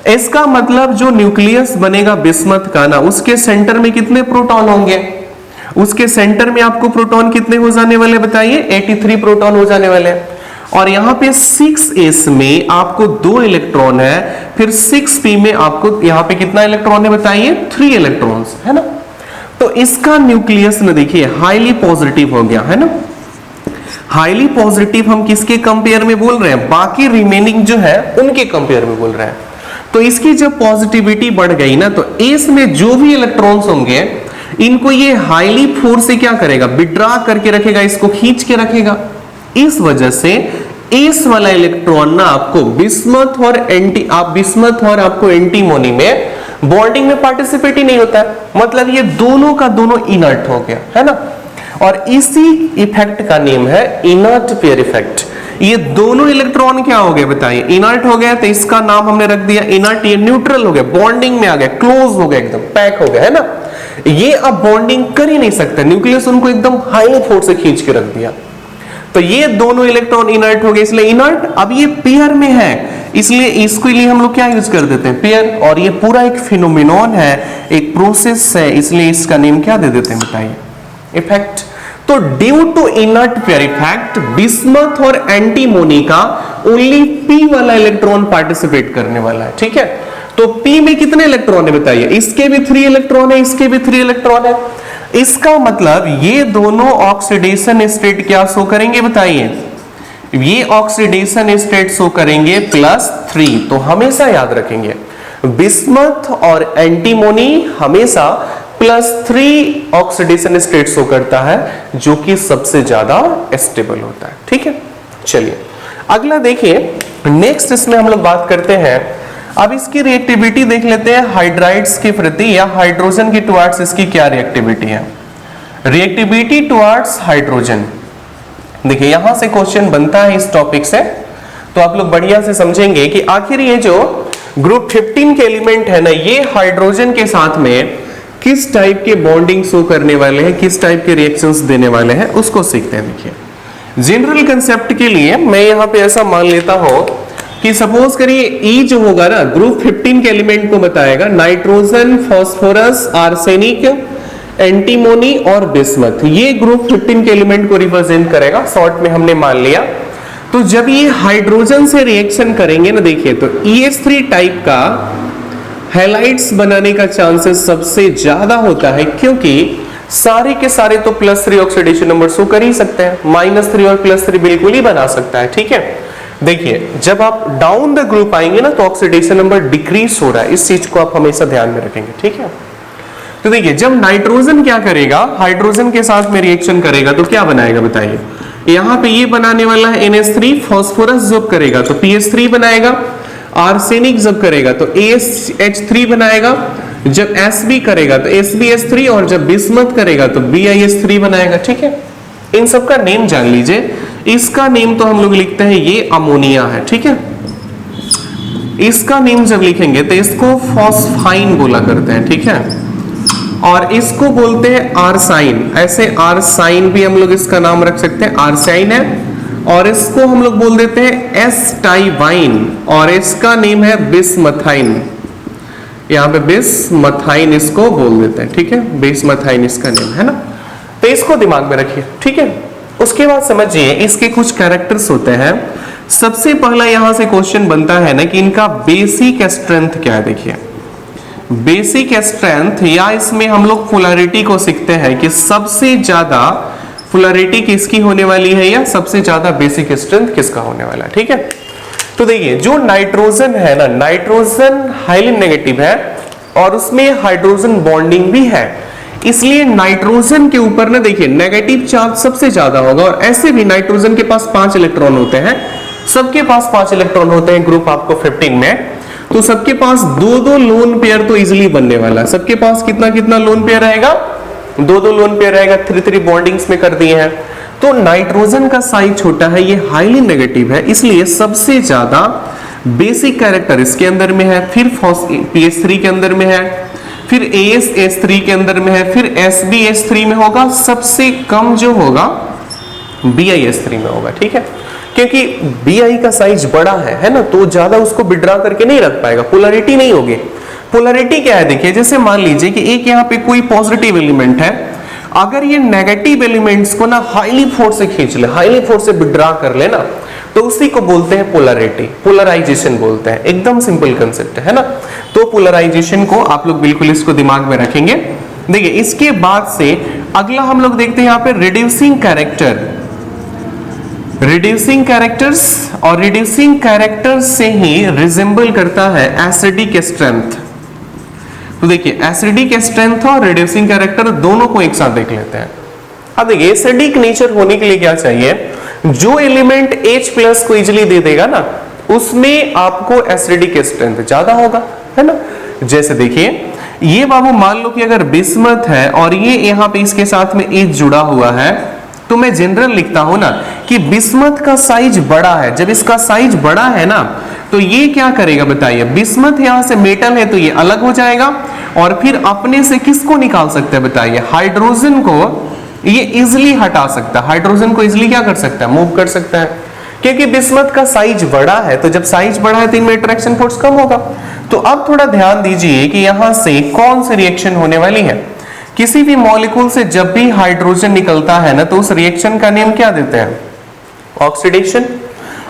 इसका मतलब जो न्यूक्लियस बनेगा बिस्मथ का ना, उसके सेंटर में कितने प्रोटॉन होंगे, उसके सेंटर में आपको प्रोटॉन कितने हो जाने वाले बताइए, 83 प्रोटॉन हो जाने वाले हैं। और यहाँ पे 6s में आपको 2 इलेक्ट्रॉन है, फिर 6p में आपको यहाँ पे कितना इलेक्ट्रॉन है बताइए, 3 इलेक्ट्रॉन्स, है ना। तो इसका न्यूक्लियस ना देखिए हाईली पॉजिटिव हो गया, है ना। हाईली पॉजिटिव हम किसके कंपेयर में बोल रहे हैं, बाकी रिमेनिंग जो है उनके कंपेयर में बोल रहे हैं। तो इसकी जब पॉजिटिविटी बढ़ गई ना, तो s में जो भी इलेक्ट्रॉन्स होंगे इनको ये हाईली फोर्स से क्या करेगा, विड्रॉ करके रखेगा, इसको खींच के रखेगा। इस वजह से s वाला इलेक्ट्रॉन ना आपको बिस्मथ और आपको एंटीमोनी में बॉन्डिंग में पार्टिसिपेट ही नहीं होता है। मतलब ये दोनों का दोनों इनर्ट हो गया, है ना। और इसी इफेक्ट का नेम है इनर्ट पेयर इफेक्ट। ये दोनों इलेक्ट्रॉन क्या हो गए बताइए, इनर्ट हो गया, तो इसका नाम हमने रख दिया इनर्ट। ये न्यूट्रल हो गया, बॉन्डिंग में आ गया, क्लोज हो गया, एकदम पैक हो गया, है ना। ये अब बॉन्डिंग कर ही नहीं सकता, न्यूक्लियस उनको एकदम हाई फोर्स से खींच के रख दिया। तो ये दोनों इलेक्ट्रॉन इनर्ट हो गए, इसलिए इनर्ट। अब ये पेयर में है, इसलिए इसके लिए हम लोग क्या यूज कर देते हैं, पेयर। और ये पूरा एक फिनोमिनॉन है, एक प्रोसेस है, इसलिए इसका नेम क्या दे देते हैं बताइए, इफेक्ट। तो due to inert pair effect bismuth और एंटीमोनी का ओनली p वाला इलेक्ट्रॉन पार्टिसिपेट करने वाला है, ठीक है। तो p में कितने इलेक्ट्रॉन है बताइए, इसके भी 3 इलेक्ट्रॉन है, इसके भी 3 इलेक्ट्रॉन है। इसका मतलब ये दोनों ऑक्सीडेशन स्टेट क्या शो करेंगे बताइए, ये ऑक्सीडेशन स्टेट शो करेंगे +3। तो हमेशा याद रखेंगे बिस्मथ और एंटीमोनी हमेशा +3 ऑक्सीडेशन स्टेट शो करता है, जो कि सबसे ज्यादा स्टेबल होता है, ठीक है। चलिए अगला देखिए, नेक्स्ट इसमें हम लोग बात करते हैं, अब इसकी रिएक्टिविटी देख लेते हैं हाइड्राइड्स के प्रति या हाइड्रोजन के टुवर्ड्स इसकी क्या रिएक्टिविटी है। रिएक्टिविटी टुवर्ड्स हाइड्रोजन, देखिए यहां से क्वेश्चन बनता है इस टॉपिक से, तो आप लोग बढ़िया से समझेंगे कि आखिर ये जो ग्रुप 15 के एलिमेंट है ना, ये हाइड्रोजन के साथ में किस टाइप के बॉन्डिंग शो करने वाले हैं, किस टाइप के रिएक्शंस देने वाले हैं, उसको सीखते हैं। देखिए जनरल कंसेप्ट के लिए मैं यहां पे ऐसा मान लेता हूं कि सपोज करिए E जो होगा ना, ग्रुप 15 के एलिमेंट को बताएगा, नाइट्रोजन, फास्फोरस, आर्सेनिक, एंटीमोनी और बिस्मथ, ये ग्रुप 15 के एलिमेंट को रिप्रेजेंट करेगा, शॉर्ट में हमने मान लिया। तो जब ये हाइड्रोजन से रिएक्शन करेंगे ना, देखिए तो EH3 टाइप का हैलाइड्स बनाने का चांसेस सबसे ज्यादा होता है, क्योंकि सारे के सारे तो +3 ऑक्सीडेशन नंबर शो कर ही सकते हैं, -3 और +3 बिल्कुल ही बना सकता है, ठीक है। देखिए जब आप डाउन द ग्रुप आएंगे ना, तो ऑक्सीडेशन नंबर डिक्रीज हो रहा है, इस चीज को आप हमेशा ध्यान में रखेंगे, ठीक है। तो देखिए जब नाइट्रोजन क्या करेगा, हाइड्रोजन के साथ में रिएक्शन करेगा तो क्या बनाएगा बताइए, यहां पे ये बनाने वाला है NH3, फास्फोरस जब करेगा तो PH3 बनाएगा, आर्सेनिक जब करेगा तो ASH3 बनाएगा, जब Sb करेगा तो SbH3, और जब बिस्मथ करेगा तो BiH3 बनाएगा, ठीक है। इन सब का नेम जान लीजिए, इसका नेम तो हम लोग लिखते हैं ये अमोनिया है, ठीक है। इसका नेम जब लिखेंगे तो इसको फॉस्फाइन बोला करते हैं, ठीक है, और इसको बोलते हैं आर्साइन, ऐसे आर्साइन भी हम लोग इसका नाम रख सकते हैं, आर्साइन है, और इसको हम लोग बोल देते हैं एस्टाइवाइन, और इसका नेम है बिस्मथाइन, यहाँ पे बिस्मथाइन इसको बोल देते हैं, ठीक है, बिस्मथाइन इसका नेम है ना। तो इसको दिमाग में रखिए, ठीक है। उसके बाद समझिए इसके कुछ कैरेक्टर्स होते हैं। सबसे पहला यहां से क्वेश्चन बनता है ना कि इनका बेसिक स्ट्रेंथ क्या है। देखिए बेसिक स्ट्रेंथ, या इसमें हम लोग पोलैरिटी को सीखते हैं कि सबसे ज्यादा पोलैरिटी किसकी होने वाली है, या सबसे ज्यादा बेसिक स्ट्रेंथ किसका होने वाला है, ठीक है। तो देखिए जो नाइट्रोजन है ना, नाइट्रोजन हाईली नेगेटिव है और उसमें हाइड्रोजन बॉन्डिंग भी है, इसलिए नाइट्रोजन के ऊपर ना देखिए नेगेटिव चार्ज सबसे ज्यादा होगा। और ऐसे भी नाइट्रोजन के पास 5 इलेक्ट्रॉन होते हैं, सबके पास 5 इलेक्ट्रॉन होते हैं ग्रुप आपको 15 में, तो सबके पास 2-2 लोन पेयर तो इजीली बनने वाला है। सबके पास कितना कितना लोन पेयर रहेगा, 2-2 लोन पेयर रहेगा, 3-3 बॉन्डिंग्स में कर दिए हैं। तो नाइट्रोजन का साइज छोटा है, ये हाईली नेगेटिव है, इसलिए सबसे ज्यादा बेसिक कैरेक्टर इसके अंदर में है, फिर PH3 के अंदर में है, फिर AsH3 के अंदर में है, फिर SbH3 में होगा, सबसे कम जो होगा BiH3 में होगा, ठीक है। क्योंकि Bi का साइज बड़ा है ना, तो ज्यादा उसको विड्रॉ करके नहीं रख पाएगा, पोलैरिटी नहीं होगी। पोलैरिटी क्या है देखिए, जैसे मान लीजिए कि एक यहाँ पे कोई पॉजिटिव एलिमेंट है, अगर ये नेगेटिव एलिमेंट्स को ना हाईली फोर्स से खींच ले, हाईली फोर्स से विड्रॉ कर ले ना, तो उसी को बोलते हैं पोलैरिटी, पोलराइजेशन बोलते हैं। एकदम सिंपल कंसेप्ट है ना। तो पोलराइजेशन को आप लोग बिल्कुल इसको दिमाग में रखेंगे। देखिए इसके बाद से अगला हम लोग देखते हैं यहाँ पे रिड्यूसिंग कैरेक्टर, रिड्यूसिंग कैरेक्टर्स, और रिड्यूसिंग कैरेक्टर्स से ही रिजेंबल करता है एसिडिक स्ट्रेंथ। तो देखिए एसिडिक स्ट्रेंथ और रिड्यूसिंग कैरेक्टर दोनों को एक साथ देख लेते हैं। अब देखिए एसिडिक नेचर होने के लिए क्या चाहिए, जो एलिमेंट H+ को इजीली दे देगा ना, उसमें आपको एसिडिक स्ट्रेंथ ज्यादा होगा, है ना। जैसे देखिए ये बाबू मान लो कि अगर बिस्मथ है और ये यहाँ पे इसके साथ में H जुड़ा हुआ है, तो मैं जनरल लिखता हूं ना कि बिस्मथ का साइज बड़ा है। जब इसका साइज बड़ा है ना, तो ये क्या करेगा बताइए, बिस्मथ यहां से मेटल है तो ये अलग हो जाएगा, और फिर अपने से किसको निकाल सकते हैं बताइए, हाइड्रोजन को ये इजिली हटा सकता है, हाइड्रोजन को इजिली क्या कर सकता है, मूव कर सकता है, क्योंकि बिस्मथ का साइज बड़ा है। तो जब साइज बड़ा है तो इनमें अट्रैक्शन फोर्स कम होगा। तो अब थोड़ा ध्यान दीजिए कि यहां से कौन सी रिएक्शन होने वाली है। किसी भी मॉलिक्यूल से जब भी हाइड्रोजन निकलता है ना, तो उस रिएक्शन का नेम क्या देते हैं? ऑक्सीडेशन।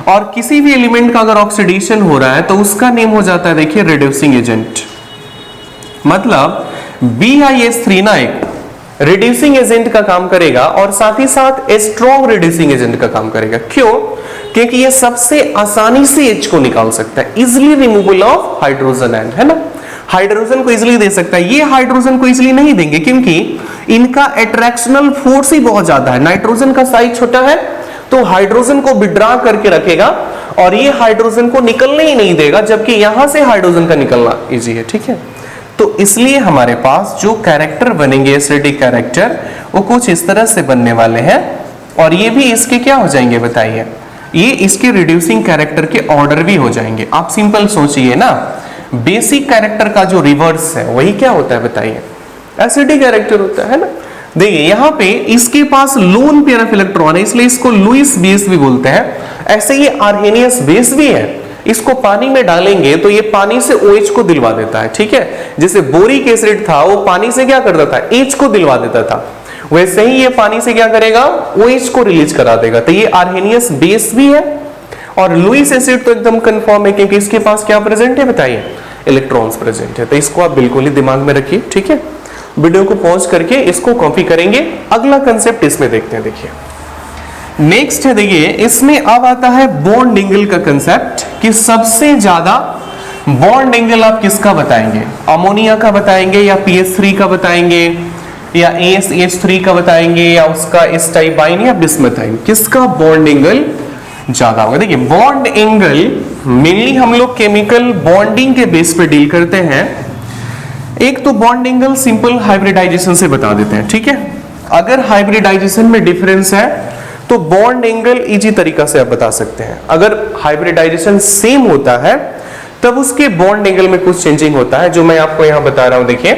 और किसी भी एलिमेंट का अगर ऑक्सीडेशन हो रहा है तो उसका नेम हो जाता है, देखिए, रिड्यूसिंग एजेंट। मतलब BiH3 ना एक रिड्यूसिंग एजेंट का काम करेगा और साथ ही साथ स्ट्रॉन्ग रिड्यूसिंग एजेंट का काम करेगा। क्यों? क्योंकि ये सबसे आसानी से H को निकाल सकता है, easily removal of hydrogen ion, है ना। हाइड्रोजन को इजिली दे सकता है, ये हाइड्रोजन को इजिली नहीं देंगे क्योंकि इनका अट्रैक्शनल फोर्स ही बहुत ज्यादा है। नाइट्रोजन का साइज छोटा है तो हाइड्रोजन को विड्रॉ करके रखेगा और ये हाइड्रोजन को निकलने ही नहीं देगा, जबकि यहां से हाइड्रोजन का निकलना इजी है, ठीक है। तो इसलिए हमारे पास जो कैरेक्टर बनेंगे एसिडिक कैरेक्टर, वो कुछ इस तरह से बनने वाले हैं और ये भी इसके क्या हो जाएंगे बताइए? ये इसके रिड्यूसिंग कैरेक्टर के ऑर्डर भी हो जाएंगे। आप सिंपल सोचिए ना, बेसिक कैरेक्टर का जो रिवर्स है वही क्या होता है बताइए? एसिडिक कैरेक्टर होता है ना। देखिए यहाँ पे इसके पास लोन पेयर ऑफ इलेक्ट्रॉन है, इसलिए इसको लुईस बेस भी बोलते हैं। ऐसे ये आर्हेनियस बेस भी है, इसको पानी में डालेंगे तो ये पानी से OH को दिलवा देता है, ठीक है। जैसे बोरिक एसिड था वो पानी से क्या करता था? H को दिलवा देता था, वैसे ही ये पानी से क्या करेगा? OH को रिलीज करा देगा। तो ये आर्हेनियस बेस भी है और लुईस एसिड तो एकदम कंफर्म है क्योंकि इसके पास क्या प्रेजेंट है बताइए? इलेक्ट्रॉन्स प्रेजेंट है। तो इसको आप बिल्कुल ही दिमाग में रखिए, ठीक है। वीडियो को पॉज करके इसको कॉपी करेंगे। अगला कंसेप्ट इसमें देखते हैं, देखिए नेक्स्ट है, देखिए इसमें अब आता है बॉन्ड एंगल का कंसेप्ट कि सबसे ज्यादा बॉन्ड एंगल आप किसका बताएंगे? अमोनिया का बताएंगे या PH3 का बताएंगे या ASH3 का बताएंगे या उसका एस्टाइबाइन या बिस्मथाइन? किसका बॉन्ड एंगल ज्यादा होगा? देखिए बॉन्ड एंगल मेनली हम लोग केमिकल बॉन्डिंग के बेस पे डील करते हैं। एक तो बॉन्ड एंगल सिंपल हाइब्रिडाइजेशन से बता देते हैं, ठीक है। अगर हाइब्रिडाइजेशन में डिफरेंस है तो बॉन्ड एंगल इजी तरीका से आप बता सकते हैं। अगर हाइब्रिडाइजेशन सेम होता है तब उसके बॉन्ड एंगल में कुछ चेंजिंग होता है, जो मैं आपको यहां बता रहा हूं। देखिए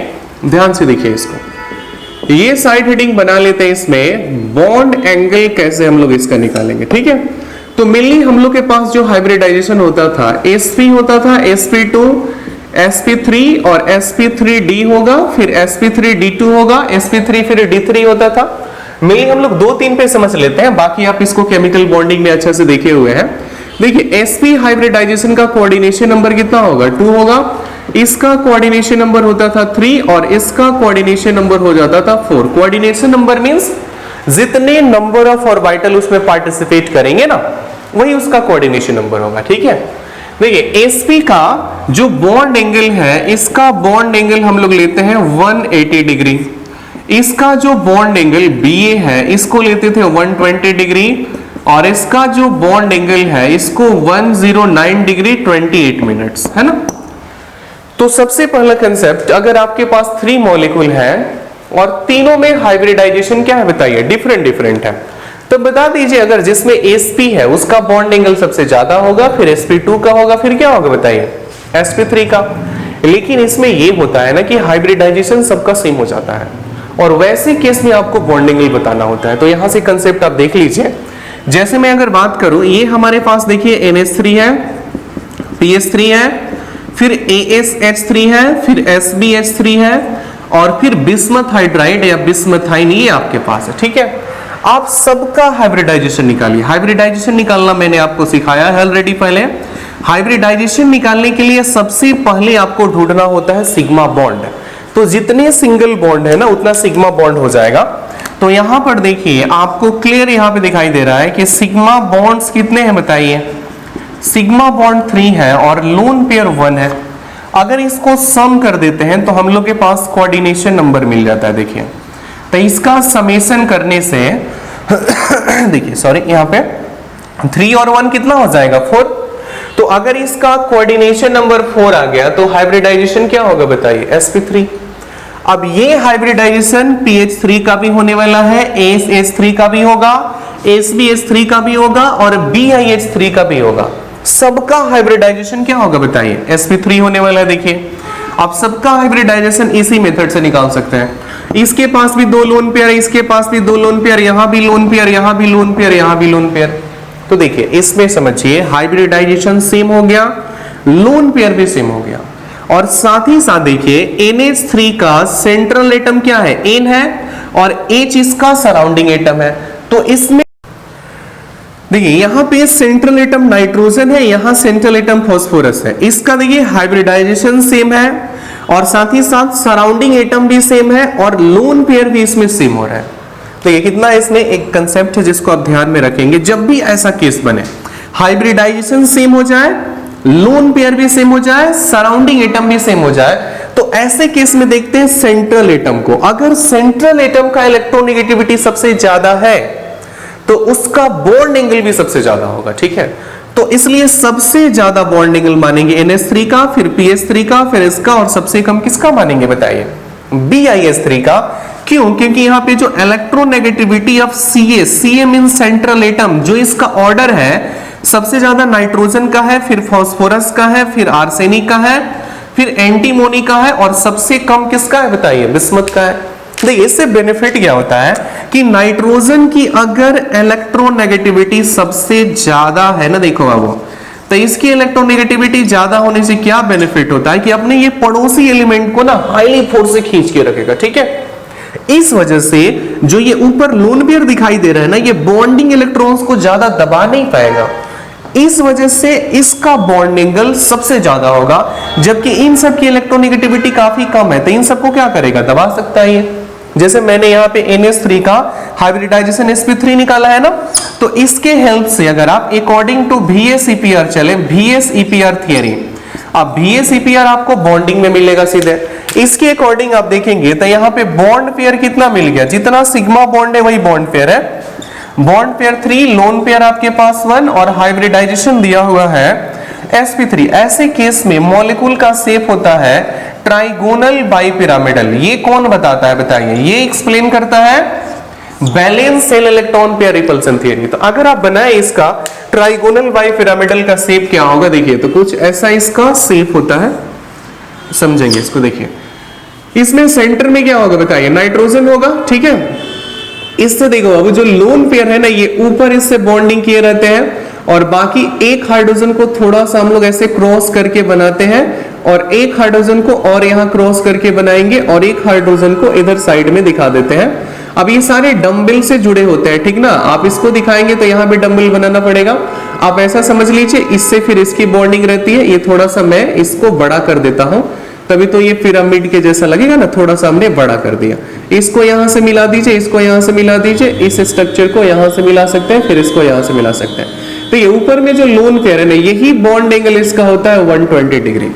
ध्यान से देखिए इसको, ये साइड हेडिंग बना लेते हैं। इसमें बॉन्ड एंगल कैसे हम लोग इसका निकालेंगे, ठीक है। तो मेनली हम लोग के पास जो हाइब्रिडाइजेशन होता था, sp होता था, sp2 sp3 और sp3d होगा, फिर sp3d2 होगा, sp3 फिर d3 होता था। मेनली हम लोग 2-3 पे समझ लेते हैं, बाकी आप इसको केमिकल बॉन्डिंग में अच्छे से देखे हुए हैं। देखिए sp हाइब्रिडाइजेशन का कोऑर्डिनेशन नंबर कितना होगा? 2 होगा। इसका कोऑर्डिनेशन नंबर होता था 3 और इसका कोऑर्डिनेशन नंबर हो जाता था 4। कोऑर्डिनेशन नंबर मींस जितने नंबर ऑफ ऑर्बिटल उसमें पार्टिसिपेट करेंगे ना, वही उसका कोऑर्डिनेशन नंबर होगा, ठीक है। देखिए sp का जो बॉन्ड एंगल है, इसका बॉन्ड एंगल हम लोग लेते हैं 180 डिग्री। इसका जो बॉन्ड एंगल BA है इसको लेते थे 120 डिग्री और इसका जो बॉन्ड एंगल है इसको 109 डिग्री 28 मिनट्स, है ना। तो सबसे पहला कंसेप्ट, अगर आपके पास 3 मॉलिक्यूल है और तीनों में हाइब्रिडाइजेशन क्या है बताइए? डिफरेंट है। तो बता दीजिए अगर जिसमें sp है उसका बॉन्ड एंगल सबसे ज्यादा होगा, फिर sp2 का होगा, फिर क्या होगा बताइए? sp3 का। लेकिन इसमें ये होता है ना कि हाइब्रिडाइजेशन सबका सेम हो जाता है और वैसे केस में आपको बॉन्ड एंगल बताना होता है। तो यहां से कंसेप्ट आप देख लीजिए। जैसे मैं अगर बात करूं, ये हमारे पास देखिए NH3 है, PH3 है, फिर ASH3 है, फिर SbH3 है और फिर बिस्मथ हाइड्राइड या बिस्मथाइन ये आपके पास है, ठीक है। आप सबका हाइब्रिडाइजेशन निकालिए। हाइब्रिडाइजेशन निकालना मैंने आपको सिखाया है ऑलरेडी पहले। हाइब्रिडाइजेशन निकालने के लिए सबसे पहले आपको ढूंढना होता है सिग्मा बॉन्ड। तो जितने सिंगल बॉन्ड है ना उतना सिग्मा बॉन्ड हो जाएगा। तो यहां पर देखिए आपको क्लियर यहां पे दिखाई दे रहा है कि सिग्मा बॉन्ड्स कितने हैं बताइए? सिग्मा बॉन्ड 3 है और लोन पेयर 1 है। अगर इसको सम कर देते हैं तो हम लोग के पास कोऑर्डिनेशन नंबर मिल जाता है। देखिए तो इसका समेशन करने से देखिए सॉरी यहाँ पे 3 और 1 कितना हो जाएगा? 4। तो अगर इसका कोऑर्डिनेशन नंबर 4 आ गया तो हाइब्रिडाइजेशन क्या होगा बताइए? sp3। अब ये हाइब्रिडाइजेशन PH3 का भी होने वाला है, ASH3 का भी होगा, SbH3 का भी होगा और BiH3 का भी होगा। सबका हाइब्रिडाइजेशन क्या होगा बताइए? sp3 होने वाला है। देखिए आप सबका हाइब्रिडाइजेशन इसी मेथड से निकाल सकते हैं। इसके पास भी 2 लोन पेयर, इसके पास भी 2 लोन पेयर, यहां भी लोन पेयर, यहां भी लोन पेयर, यहां भी लोन पेयर। तो देखिए इसमें समझिए हाइब्रिडाइजेशन सेम हो गया, लोन पेयर भी सेम हो गया। और साथ ही साथ देखिए NH3 का सेंट्रल एटम क्या है, N है, और H इसका सराउंडिंग एटम है। तो इसमें देखिए यहां पे सेंट्रल एटम नाइट्रोजन है, यहां सेंट्रल एटम फास्फोरस है। इसका देखिए हाइब्रिडाइजेशन सेम है और साथ ही साथ सराउंडिंग एटम भी सेम है और लोन पेयर भी इसमें सेम हो रहा है। तो ये कितना इसमें एक कंसेप्ट है जिसको आप ध्यान में रखेंगे जब भी ऐसा केस बने, हाइब्रिडाइजेशन सेम हो जाए, लोन पेयर भी सेम हो जाए, सराउंडिंग एटम भी सेम हो जाए, तो ऐसे केस में देखते हैं सेंट्रल एटम को। अगर सेंट्रल एटम का इलेक्ट्रोनेगेटिविटी सबसे ज्यादा है तो उसका बॉन्ड एंगल भी सबसे ज्यादा होगा, ठीक है। तो इसलिए सबसे ज्यादा बॉन्ड एंगल मानेंगे NH3 का, फिर PS3 का, फिर इसका, और सबसे कम किसका मानेंगे बताइए, BiS3 का। क्यों? क्योंकि यहाँ पे जो electronegativity of Ca mean central atom, जो इसका ऑर्डर है, सबसे ज्यादा नाइट्रोजन का है, फिर फास्फोरस का है, फिर आर्सेनिक का है, फिर एंटीमोनी का है, और सबसे कम किसका है बताइए, बिस्मथ का है। देखिए इससे बेनिफिट क्या होता है कि नाइट्रोजन की अगर इलेक्ट्रोनेगेटिविटी सबसे ज्यादा है ना, देखो बाबू, तो इसकी इलेक्ट्रोनेगेटिविटी ज्यादा होने से क्या बेनिफिट होता है कि अपने ये पड़ोसी एलिमेंट को ना हाईली फोर्स से खींच के रखेगा, ठीक है। इस वजह से जो ये ऊपर लोन पेयर दिखाई दे रहा है ना, ये बॉन्डिंग इलेक्ट्रॉन्स को ज्यादा दबा नहीं पाएगा, इस वजह से इसका बॉन्ड एंगल सबसे ज्यादा होगा। जबकि इन सब की इलेक्ट्रोनेगेटिविटी काफी कम है, तो इन सबको क्या करेगा, दबा सकता है ये। जैसे मैंने यहाँ पे NH3 का हाइब्रिडाइजेशन sp3 निकाला है ना, तो इसके हेल्प से अगर आप अकॉर्डिंग टू VSEPR चले, VSEPR थियरी, अब VSEPR आपको बॉन्डिंग में मिलेगा सीधे। इसके अकॉर्डिंग आप देखेंगे तो यहाँ पे बॉन्ड पेयर कितना मिल गया, जितना सिग्मा बॉन्ड है वही बॉन्ड पेयर है। बॉन्ड पेयर 3, लोन पेयर आपके पास 1, और हाइब्रिडाइजेशन दिया हुआ है sp3। ऐसे केस में मॉलिक्यूल का शेप होता है ट्राइगोनल बाइपिरामिडल। ये कौन बताता है बताइए, ये एक्सप्लेन करता है balance cell electron pair repulsion theory. तो अगर आप बनाए इसका ट्राइगोनल बाइपिरामिडल का शेप क्या होगा, देखिए तो कुछ ऐसा इसका शेप होता है, समझेंगे इसको। देखिए इसमें सेंटर में क्या होगा बताइए, नाइट्रोजन होगा, ठीक है। इससे देखो अब जो लोन पेयर है ना, ये ऊपर इससे बॉन्डिंग किए रहते हैं, और बाकी एक हाइड्रोजन को थोड़ा सा हम लोग ऐसे क्रॉस करके बनाते हैं, और एक हाइड्रोजन को और यहाँ क्रॉस करके बनाएंगे, और एक हाइड्रोजन को इधर साइड में दिखा देते हैं। अब ये सारे डंबल से जुड़े होते हैं, ठीक ना। आप इसको दिखाएंगे तो यहाँ पे डंबल बनाना पड़ेगा। आप ऐसा समझ लीजिए, इससे फिर इसकी बॉन्डिंग रहती है। ये थोड़ा सा मैं इसको बड़ा कर देता हूँ, तभी तो ये पिरामिड के जैसा लगेगा ना, थोड़ा सा हमने बड़ा कर दिया। इसको यहाँ से मिला दीजिए, इसको यहाँ से मिला दीजिए, इस स्ट्रक्चर को यहाँ से मिला सकते हैं, फिर इसको यहाँ से मिला सकते हैं। तो ये ऊपर में जो लोन पेयर है ना, यही बॉन्ड एंगल इसका होता है 120 डिग्री।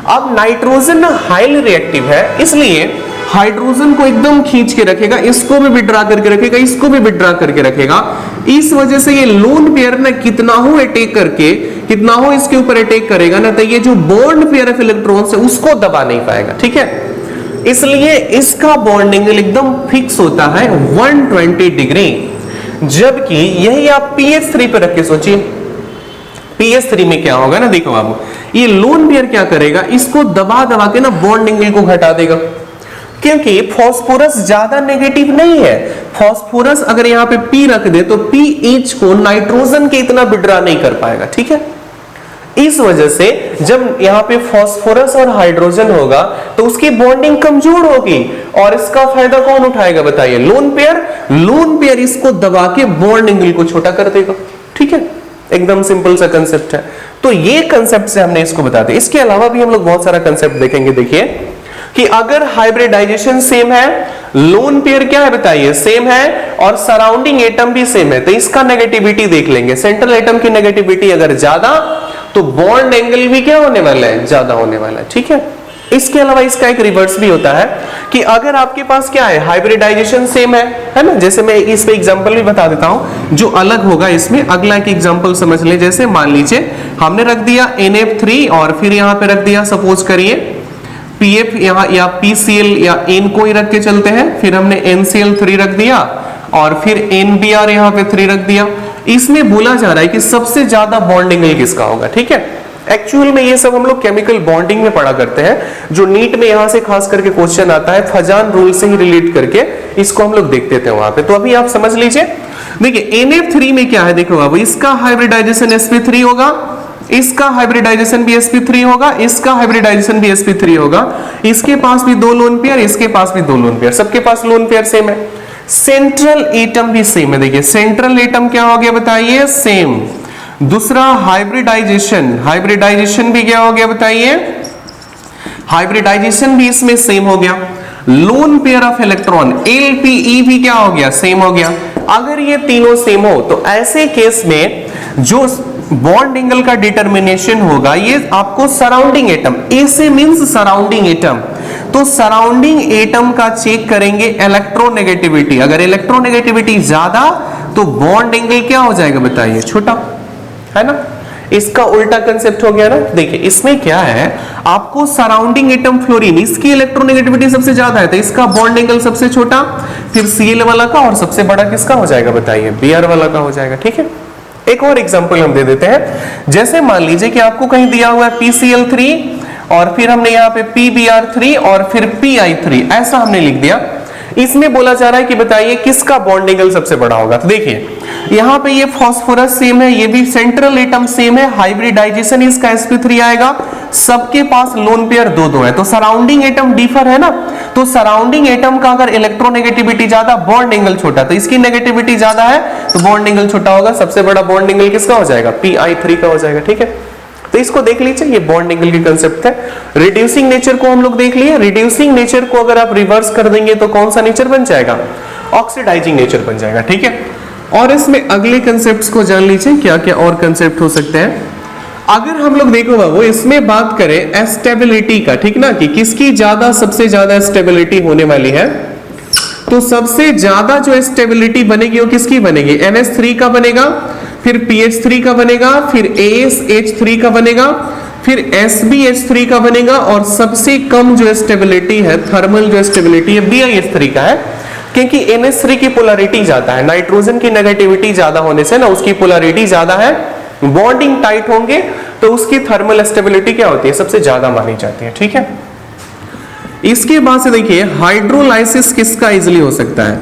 अब नाइट्रोजन ना हाईली रिएक्टिव है, इसलिए हाइड्रोजन को एकदम खींच के रखेगा, इसको भी विड्रा करके रखेगा, इसको भी विड्रा करके रखेगा। इस वजह से ये लोन पेयर ना कितना हो अटैक करके, कितना हो इसके ऊपर अटैक करेगा ना, तो ये जो बॉन्ड पेयर ऑफ इलेक्ट्रॉन्स है उसको दबा नहीं पाएगा, ठीक है। इसलिए इसका बॉन्ड एंगल एकदम फिक्स होता है 120 डिग्री। जबकि यही आप PH3 पे रख के सोचिए, PS3 में क्या होगा ना, देखो बाबू, ये लोन पेयर क्या करेगा, इसको दबा दबा के ना बॉन्ड एंगल को घटा देगा। क्योंकि फास्फोरस ज्यादा नेगेटिव नहीं है। फास्फोरस अगर यहाँ पे P रख दे तो PH को नाइट्रोजन के इतना विड्रा नहीं कर पाएगा, ठीक है। इस वजह से जब यहाँ पे फास्फोरस और हाइड्रोजन होगा तो उसकी बॉन्डिंग कमजोर होगी, और इसका फायदा कौन उठाएगा बताइए, लोन पेयर। लोन पेयर इसको दबा के बॉन्ड एंगल को छोटा कर देगा, ठीक है। एकदम सिंपल सा कंसेप्ट है। तो ये कंसेप्ट से हमने इसको बता दिया। इसके अलावा भी हम लोग बहुत सारा कंसेप्ट देखेंगे। देखिए कि अगर हाइब्रिडाइजेशन सेम है, लोन पेयर क्या है बताइए, सेम है, और सराउंडिंग एटम भी सेम है, तो इसका नेगेटिविटी देख लेंगे। सेंट्रल एटम की नेगेटिविटी अगर ज्यादा, तो बॉन्ड एंगल भी क्या होने वाला है, ज्यादा होने वाला है, ठीक है। इसके अलावा इसका एक रिवर्स भी होता है कि अगर आपके पास क्या है, हाइब्रिडाइजेशन सेम है ना। जैसे मैं इस पे एग्जांपल भी बता देता हूं जो अलग होगा इसमें। अगला एक एग्जांपल समझ लें। जैसे मान लीजिए हमने रख दिया NF3 और फिर यहां पे रख दिया, सपोज करिए PF यहाँ, या PCl या N को ही रख के चलते हैं, फिर हमने NCl3 रख दिया, और फिर NBr यहाँ पे 3 रख दिया। इसमें बोला जा रहा है कि सबसे ज्यादा बॉन्ड एंगल किसका होगा, ठीक है। एक्चुअल में ये सब हम लोग केमिकल बॉन्डिंग में पढ़ा करते हैं, जो नीट में यहां से खास करके क्वेश्चन आता है फजान रूल से ही रिलेट करके, इसको हम लोग देखते थे वहां पे। तो अभी आप समझ लीजिए। देखिए NF3 में क्या है, देखो अब इसका हाइब्रिडाइजेशन sp3 होगा, इसका हाइब्रिडाइजेशन भी sp3 होगा, इसका हाइब्रिडाइजेशन भी sp3 होगा, इसके पास भी 2 लोन पेयर, इसके पास भी 2 लोन पेयर, सबके पास लोन पेयर सेम है। सेंट्रल एटम भी सेम है, देखिए सेंट्रल एटम क्या हो गया बताइए, सेम। दूसरा हाइब्रिडाइजेशन, हाइब्रिडाइजेशन भी क्या हो गया बताइए, हाइब्रिडाइजेशन भी इसमें सेम हो गया। Lone pair of electron LPE भी क्या हो गया, सेम हो गया। अगर ये तीनों सेम हो तो ऐसे केस में जो बॉन्ड एंगल का डिटर्मिनेशन होगा ये आपको सराउंडिंग एटम, ए से मींस सराउंडिंग एटम, तो सराउंडिंग एटम का चेक करेंगे इलेक्ट्रोनेगेटिविटी। अगर इलेक्ट्रोनेगेटिविटी ज्यादा तो बॉन्ड एंगल क्या हो जाएगा बताइए, छोटा, है ना। इसका उल्टा कंसेप्ट हो गया ना। देखिए इसमें क्या है, आपको सराउंडिंग एटम फ्लोरीन, इसकी इलेक्ट्रोनेगेटिविटी सबसे ज्यादा है तो इसका बॉन्ड एंगल सबसे छोटा, फिर Cl वाला का, और सबसे बड़ा किसका हो जाएगा बताइए, Br वाला का हो जाएगा। ठीक है, एक और एग्जांपल हम दे देते हैं। जैसे मान लीजिए कि आपको कहीं दिया हुआ है PCl3 और फिर हमने यहाँ पे PBr3 और फिर PI3, ऐसा हमने लिख दिया। इसमें बोला जा रहा है कि बताइए किसका बॉन्ड एंगल सबसे बड़ा होगा। तो देखिए यहाँ पे ये फास्फोरस सेम है, ये भी सेंट्रल एटम सेम है, हाइब्रिडाइजेशन इसका sp3 आएगा, सबके पास लोन पेयर 2-2 है, तो सराउंडिंग एटम डिफर है ना, तो सराउंडिंग एटम का अगर इलेक्ट्रोनेगेटिविटी ज्यादा, बॉन्ड एंगल छोटा, तो इसकी नेगेटिविटी ज्यादा है तो बॉन्ड एंगल छोटा होगा, सबसे बड़ा बॉन्ड एंगल किसका हो जाएगा, PI3 का हो जाएगा। ठीक है, तो इसको देख लीजिए, ये बॉन्ड एंगल की कंसेप्ट है। रिड्यूसिंग नेचर को हम लोग देख लिए, रिड्यूसिंग नेचर को अगर आप रिवर्स कर देंगे तो कौन सा नेचर बन जाएगा, ऑक्सीडाइजिंग नेचर बन जाएगा। ठीक है, और इसमें अगले कंसेप्ट्स को जान लीजिए, क्या क्या और कंसेप्ट हो सकते हैं। अगर हम लोग देखो बाबू इसमें बात करें स्टेबिलिटी का, ठीक ना, कि किसकी ज्यादा, सबसे ज्यादा स्टेबिलिटी होने वाली है, तो सबसे ज्यादा जो स्टेबिलिटी बनेगी वो किसकी बनेगी, NH3 का बनेगा, फिर PH3 का बनेगा, फिर ASH3 का बनेगा, फिर SbH3 का बनेगा, और सबसे कम जो स्टेबिलिटी है, थर्मल जो स्टेबिलिटी है, BiH3 का है, क्योंकि NH3 की पोलैरिटी ज्यादा है, नाइट्रोजन की नेगेटिविटी ज्यादा होने से ना उसकी पोलैरिटी ज्यादा है, बॉन्डिंग टाइट होंगे तो उसकी थर्मल स्टेबिलिटी क्या होती है, सबसे ज्यादा मानी जाती है। ठीक है, इसके बाद से देखिए हाइड्रोलाइसिस किसका इजिली हो सकता है,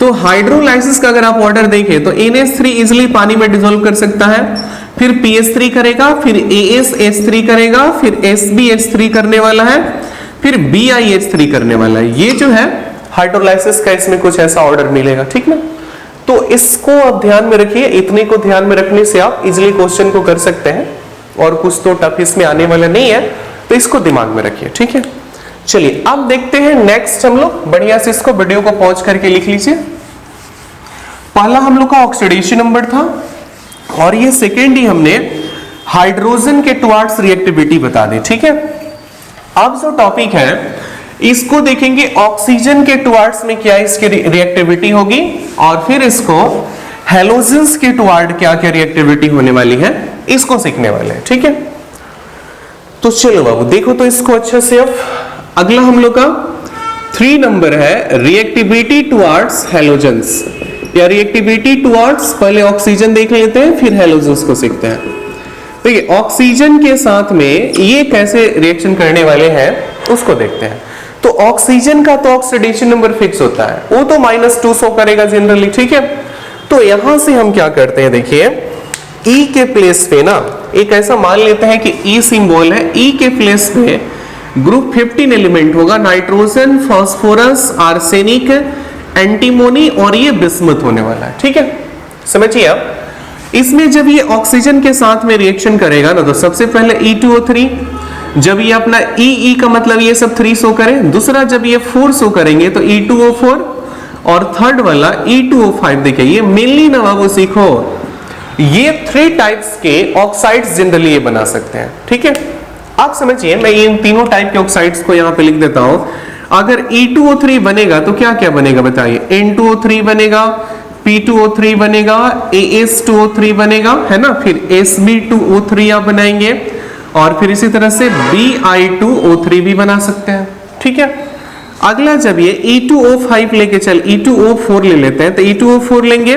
तो हाइड्रोलाइसिस का अगर आप ऑर्डर देखें तो NH3 इजिली पानी में डिसॉल्व कर सकता है, फिर PH3 करेगा, फिर ASH3 करेगा, फिर SbH3 करने वाला है, फिर BiH3 करने वाला है। ये जो है हाइड्रोलाइसिस का इसमें कुछ ऐसा ऑर्डर मिलेगा। ठीक ना, तो इसको आप ध्यान में रखिए, इतने को ध्यान में रखने से आप इजिली क्वेश्चन को कर सकते हैं, और कुछ तो टफ इसमें आने वाला नहीं है, तो इसको दिमाग में रखिए। ठीक है, चलिए अब देखते हैं नेक्स्ट। हम लोग बढ़िया से इसको वीडियो को पॉज करके लिख लीजिए। पहला हम लोग का ऑक्सीडेशन नंबर था, और ये सेकेंड ही हमने हाइड्रोजन के टुवार्ड्स रिएक्टिविटी बता दी। ठीक है, अब जो टॉपिक है इसको देखेंगे ऑक्सीजन के टुवार्ड्स में क्या इसकी रिएक्टिविटी होगी, और फिर इसको हैलोजेंस के टुवार्ड क्या क्या रिएक्टिविटी होने वाली है, इसको सीखने वाले हैं। ठीक है, तो चलो बाबू देखो तो इसको अच्छे से। अब अगला हम लोग का 3 नंबर है रिएक्टिविटी टुवार्ड्स हैलोजेंस, या रिएक्टिविटी टुवार्ड्स, पहले ऑक्सीजन देख लेते हैं फिर हैलोजेंस को सीखते हैं। देखिए ऑक्सीजन के साथ में ये कैसे रिएक्शन करने वाले हैं उसको देखते हैं। तो ऑक्सीजन का तो ऑक्सीडेशन नंबर फिक्स होता है, वो तो -2 शो करेगा जनरली। ठीक है, तो यहां से हम क्या करते हैं, देखिए E के प्लेस पे ना एक ऐसा मान लेते हैं कि E सिंबल है, E के प्लेस पे ग्रुप 15 एलिमेंट होगा, नाइट्रोजन, फास्फोरस, आर्सेनिक, एंटीमोनी और ये बिस्मथ होने वाला है। ठीक है, समझिए आप। इसमें जब ये ऑक्सीजन के साथ में रिएक्शन करेगा ना, तो सबसे पहले E2O3, जब ये अपना E का मतलब ये सब 3 शो करें, दूसरा जब ये 4 शो करेंगे तो E2O4, और थर्ड वाला E2O5। देखिए ये मेनली ना बाबू सीखो, ये 3 टाइप्स के ऑक्साइड्स जनरली ये बना सकते हैं। ठीक है, आप समझिए, मैं इन तीनों टाइप के ऑक्साइड्स को यहाँ पे लिख देता हूं। अगर E2O3 बनेगा तो क्या क्या बनेगा बताइए, N2O3 बनेगा, P2O3 बनेगा, AS2O3 बनेगा, है ना, फिर Sb2O3 आप बनाएंगे, और फिर इसी तरह से Bi2O3 भी बना सकते हैं। ठीक है, अगला जब ये E2O5 लेके चल E2O4 ले लेते हैं, तो E2O4 लेंगे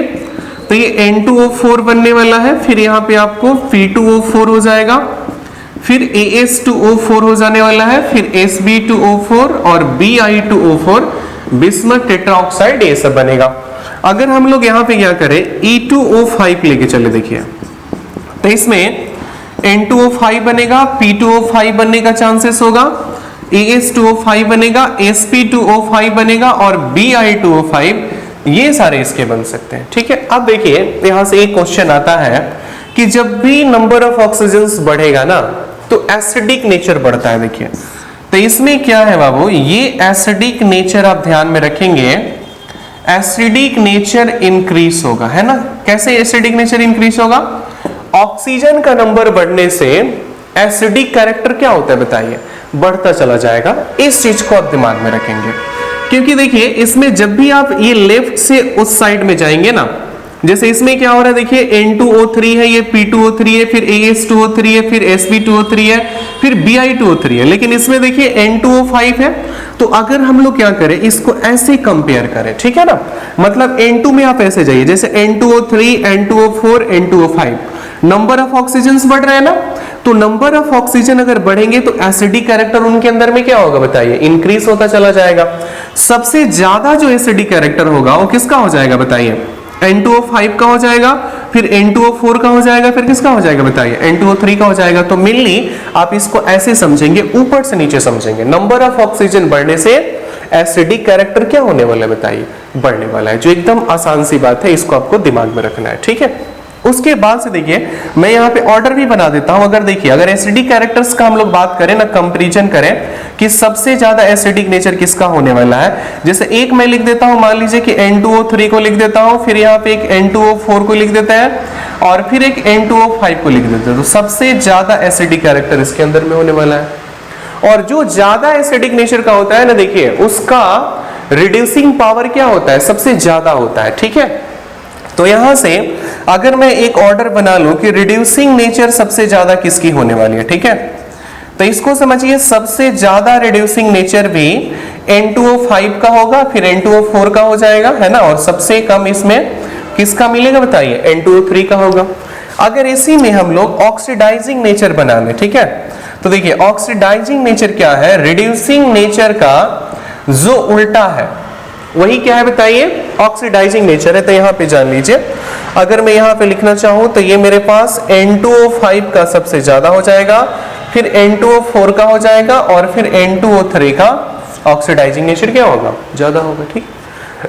तो ये N2O4 बनने वाला है, फिर यहाँ पे आपको P2O4 हो जाएगा, फिर AS2O4 हो जाने वाला है, फिर Sb2O4 और Bi2O4, बिस्मथ टेट्राऑक्साइड, ये सब बनेगा। अगर हम लोग यहाँ पे क्या करें, E2O5 लेके चले, देखिए तो इसमें N2O5 बनेगा, P2O5 बनने का चांसेस होगा, AS2O5 बनेगा, sp2O5 बनेगा और Bi2O5, ये सारे इसके बन सकते हैं। ठीक है, अब देखिए यहां से एक क्वेश्चन आता है कि जब भी नंबर ऑफ ऑक्सीजन्स बढ़ेगा ना तो एसिडिक नेचर बढ़ता है। देखिए तो इसमें क्या है बाबू, ये एसिडिक नेचर आप ध्यान में रखेंगे, एसिडिक नेचर इंक्रीज होगा, है ना। कैसे एसिडिक नेचर इंक्रीज होगा? ऑक्सीजन का नंबर बढ़ने से एसिडिक कैरेक्टर क्या होता है बताइए, बढ़ता चला जाएगा। इस चीज को आप दिमाग में रखेंगे, क्योंकि देखिए इसमें जब भी आप ये लेफ्ट से उस साइड में जाएंगे ना, जैसे इसमें क्या हो रहा है, देखिए N2O3 है, ये P2O3 है, फिर AS2O3 है, फिर Sp2O3 है, फिर Bi2O3 है, लेकिन इसमें देखिए N2O5 है। तो अगर हम लोग क्या करें, इसको ऐसे कंपेयर करें, ठीक है ना, मतलब N2 में आप ऐसे जाइए, जैसे N2O3, N2O4, N2O5, number of oxygen बढ़ रहे हैं ना, तो नंबर ऑफ ऑक्सीजन अगर बढ़ेंगे तो एसिडिक कैरेक्टर उनके अंदर में क्या होगा बताइए, इंक्रीज होता चला जाएगा। सबसे ज्यादा जो एसिडिक कैरेक्टर होगा वो किसका हो जाएगा बताइए, N2O5 का हो जाएगा, फिर N2O4 का हो जाएगा, फिर किसका हो जाएगा बताइए, N2O3 का हो जाएगा। तो मेनली आप इसको ऐसे समझेंगे, ऊपर से नीचे समझेंगे, नंबर ऑफ ऑक्सीजन बढ़ने से एसिडिक कैरेक्टर क्या होने वाला है बताइए, बढ़ने वाला है, जो एकदम आसान सी बात है, इसको आपको दिमाग में रखना है। ठीक है, उसके बाद से देखिए मैं यहाँ पे ऑर्डर भी बना देता हूं। अगर देखिए अगर एसिडिक कैरेक्टर्स का हम लोग बात करें ना, कंपैरिजन करें कि सबसे ज्यादा एसिडिक नेचर किसका होने वाला है, जैसे एक मैं लिख देता हूं, मान लीजिए कि N2O3 को लिख देता हूं, फिर यहाँ पे एक N2O4 को लिख देते हैं और फिर एक N2O5 को लिख देते हैं, तो सबसे ज्यादा एसिडिक कैरेक्टर इसके अंदर में होने वाला है। और जो ज्यादा एसिडिक नेचर का होता है ना, देखिए उसका रिड्यूसिंग पावर क्या होता है, सबसे ज्यादा होता है। ठीक है, तो यहां से अगर मैं एक ऑर्डर बना लूं कि रिड्यूसिंग नेचर सबसे ज्यादा किसकी होने वाली है, ठीक है, तो इसको समझिए सबसे ज्यादा रिड्यूसिंग नेचर भी N2O5 का होगा, फिर N2O4 का हो जाएगा, है ना, और सबसे कम इसमें किसका मिलेगा बताइए, N2O3 का होगा। अगर इसी में हम लोग ऑक्सीडाइजिंग नेचर बना लें, ठीक है, तो देखिए ऑक्सीडाइजिंग नेचर क्या है, रिड्यूसिंग नेचर का जो उल्टा है वही क्या है बताइए, ऑक्सीडाइजिंग नेचर है। तो यहाँ पे जान लीजिए, अगर मैं यहाँ पे लिखना चाहूं तो ये मेरे पास N2O5 का सबसे ज्यादा हो जाएगा, फिर N2O4 का हो जाएगा और फिर N2O3 का ऑक्सीडाइजिंग नेचर क्या होगा, ज्यादा होगा। ठीक,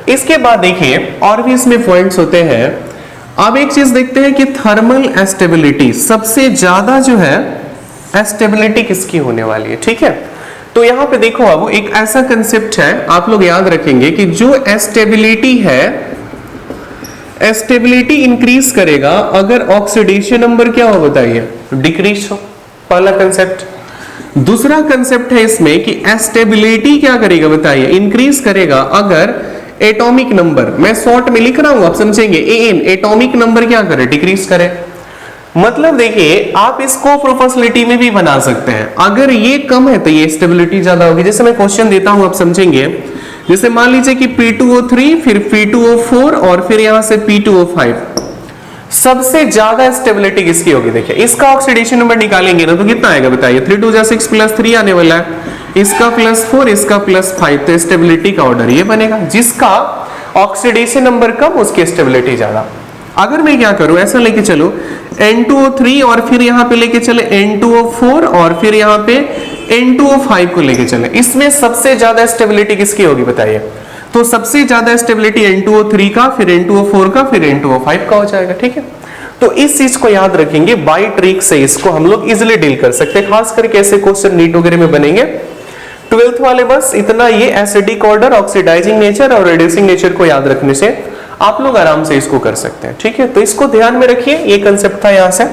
इसके बाद देखिए और भी इसमें पॉइंट्स होते हैं। अब एक चीज देखते हैं कि थर्मल एस्टेबिलिटी, सबसे ज्यादा जो है एस्टेबिलिटी किसकी होने वाली है। ठीक है, तो यहां पे देखो अब एक ऐसा कंसेप्ट है, आप लोग याद रखेंगे कि जो एस्टेबिलिटी है, एस्टेबिलिटी इंक्रीज करेगा अगर ऑक्सीडेशन नंबर क्या हो बताइए, डिक्रीज हो, पहला कंसेप्ट। दूसरा कंसेप्ट है इसमें कि एस्टेबिलिटी क्या करेगा बताइए, इंक्रीज करेगा अगर एटॉमिक नंबर, मैं शॉर्ट में लिख रहा हूं आप समझेंगे, AN, एटॉमिक नंबर क्या करे, डिक्रीज करे। मतलब देखिए आप इसको प्रोपोर्शनलिटी में भी बना सकते हैं, अगर ये कम है तो ये स्टेबिलिटी ज्यादा होगी। जैसे मैं क्वेश्चन देता हूं आप समझेंगे, जैसे मान लीजिए कि P2O3 फिर P2O4 और फिर यहां से P2O5, सबसे ज्यादा स्टेबिलिटी किसकी होगी, देखिए इसका ऑक्सीडेशन नंबर निकालेंगे ना तो कितना आएगा बताइए, 3 2 6 प्लस 3 आने वाला है, इसका +4 इसका +5, तो स्टेबिलिटी का ऑर्डर ये बनेगा, जिसका ऑक्सीडेशन नंबर कम उसकी स्टेबिलिटी ज्यादा। अगर मैं क्या करूं, ऐसा लेके चलो N2O3 और फिर यहां पे लेके चले N2O4 और फिर यहां पे N2O5 को लेके चले, इसमें सबसे ज्यादा स्टेबिलिटी किसकी होगी बताइए, तो सबसे ज्यादा स्टेबिलिटी N2O3 का, फिर N2O4 का, फिर N2O5 का हो जाएगा। ठीक है, तो इस चीज को याद रखेंगे, बाई ट्रिक से इसको हम लोग इजिली डील कर सकते हैं, खास करके ऐसे क्वेश्चन नीट वगैरह में बनेंगे 12th वाले। बस इतना, ये एसिडिक ऑर्डर, ऑक्सीडाइजिंग नेचर और रिड्यूसिंग नेचर को याद रखने से आप लोग आराम से इसको कर सकते हैं। ठीक है, तो इसको ध्यान में रखिए, ये कंसेप्ट था यहां से।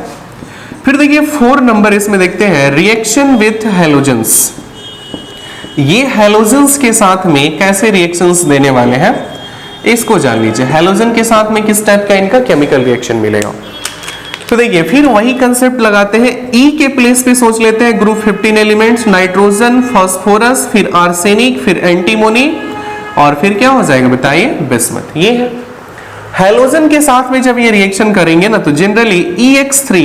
फिर देखिए 4 नंबर इसमें देखते हैं, रिएक्शन विथ हैलोजेंस। ये हैलोजेंस के साथ में कैसे रिएक्शंस देने वाले हैं इसको जान लीजिए। हैलोजन के साथ में किस टाइप का इनका केमिकल रिएक्शन मिलेगा। तो देखिए फिर वही कंसेप्ट लगाते हैं, ई के प्लेस पे सोच लेते हैं ग्रुप 15 एलिमेंट्स, नाइट्रोजन, फास्फोरस, फिर आर्सेनिक, फिर एंटीमोनी और फिर क्या हो जाएगा बताइए, बिस्मथ। ये है हैलोजन के साथ में जब ये रिएक्शन करेंगे ना तो generally EX3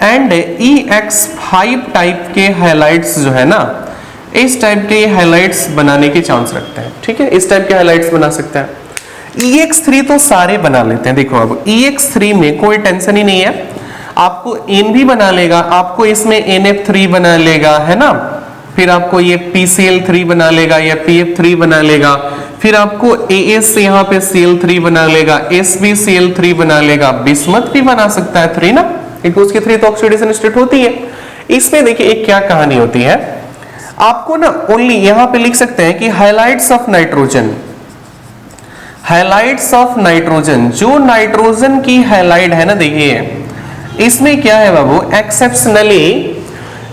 and EX5 type के हाइलाइट्स जो है ना, इस टाइप के हाइलाइट्स बनाने के चांस रखते हैं। ठीक है, इस टाइप के हाइलाइट्स बना सकते हैं। EX3 तो सारे बना लेते हैं। देखो अब EX3 में कोई टेंशन ही नहीं है। आपको एन भी बना लेगा, आपको इसमें NF3 बना लेगा, है ना, फिर आपको ये PCl3 बना लेगा या PF3 बना लेगा, फिर आपको AS से यहाँ पे Cl3 बना लेगा, SbCl3 बना लेगा, बिस्मथ भी बना सकता है 3 ना, क्योंकि उसकी 3 तो ऑक्सीडेशन स्टेट होती है। इसमें देखिए एक क्या कहानी होती है, आपको ना ओनली यहां पे लिख सकते हैं कि highlights of nitrogen, highlights of nitrogen, जो नाइट्रोजन की हाइलाइट है ना, देखिए इसमें क्या है बाबू, एक्सेप्शनली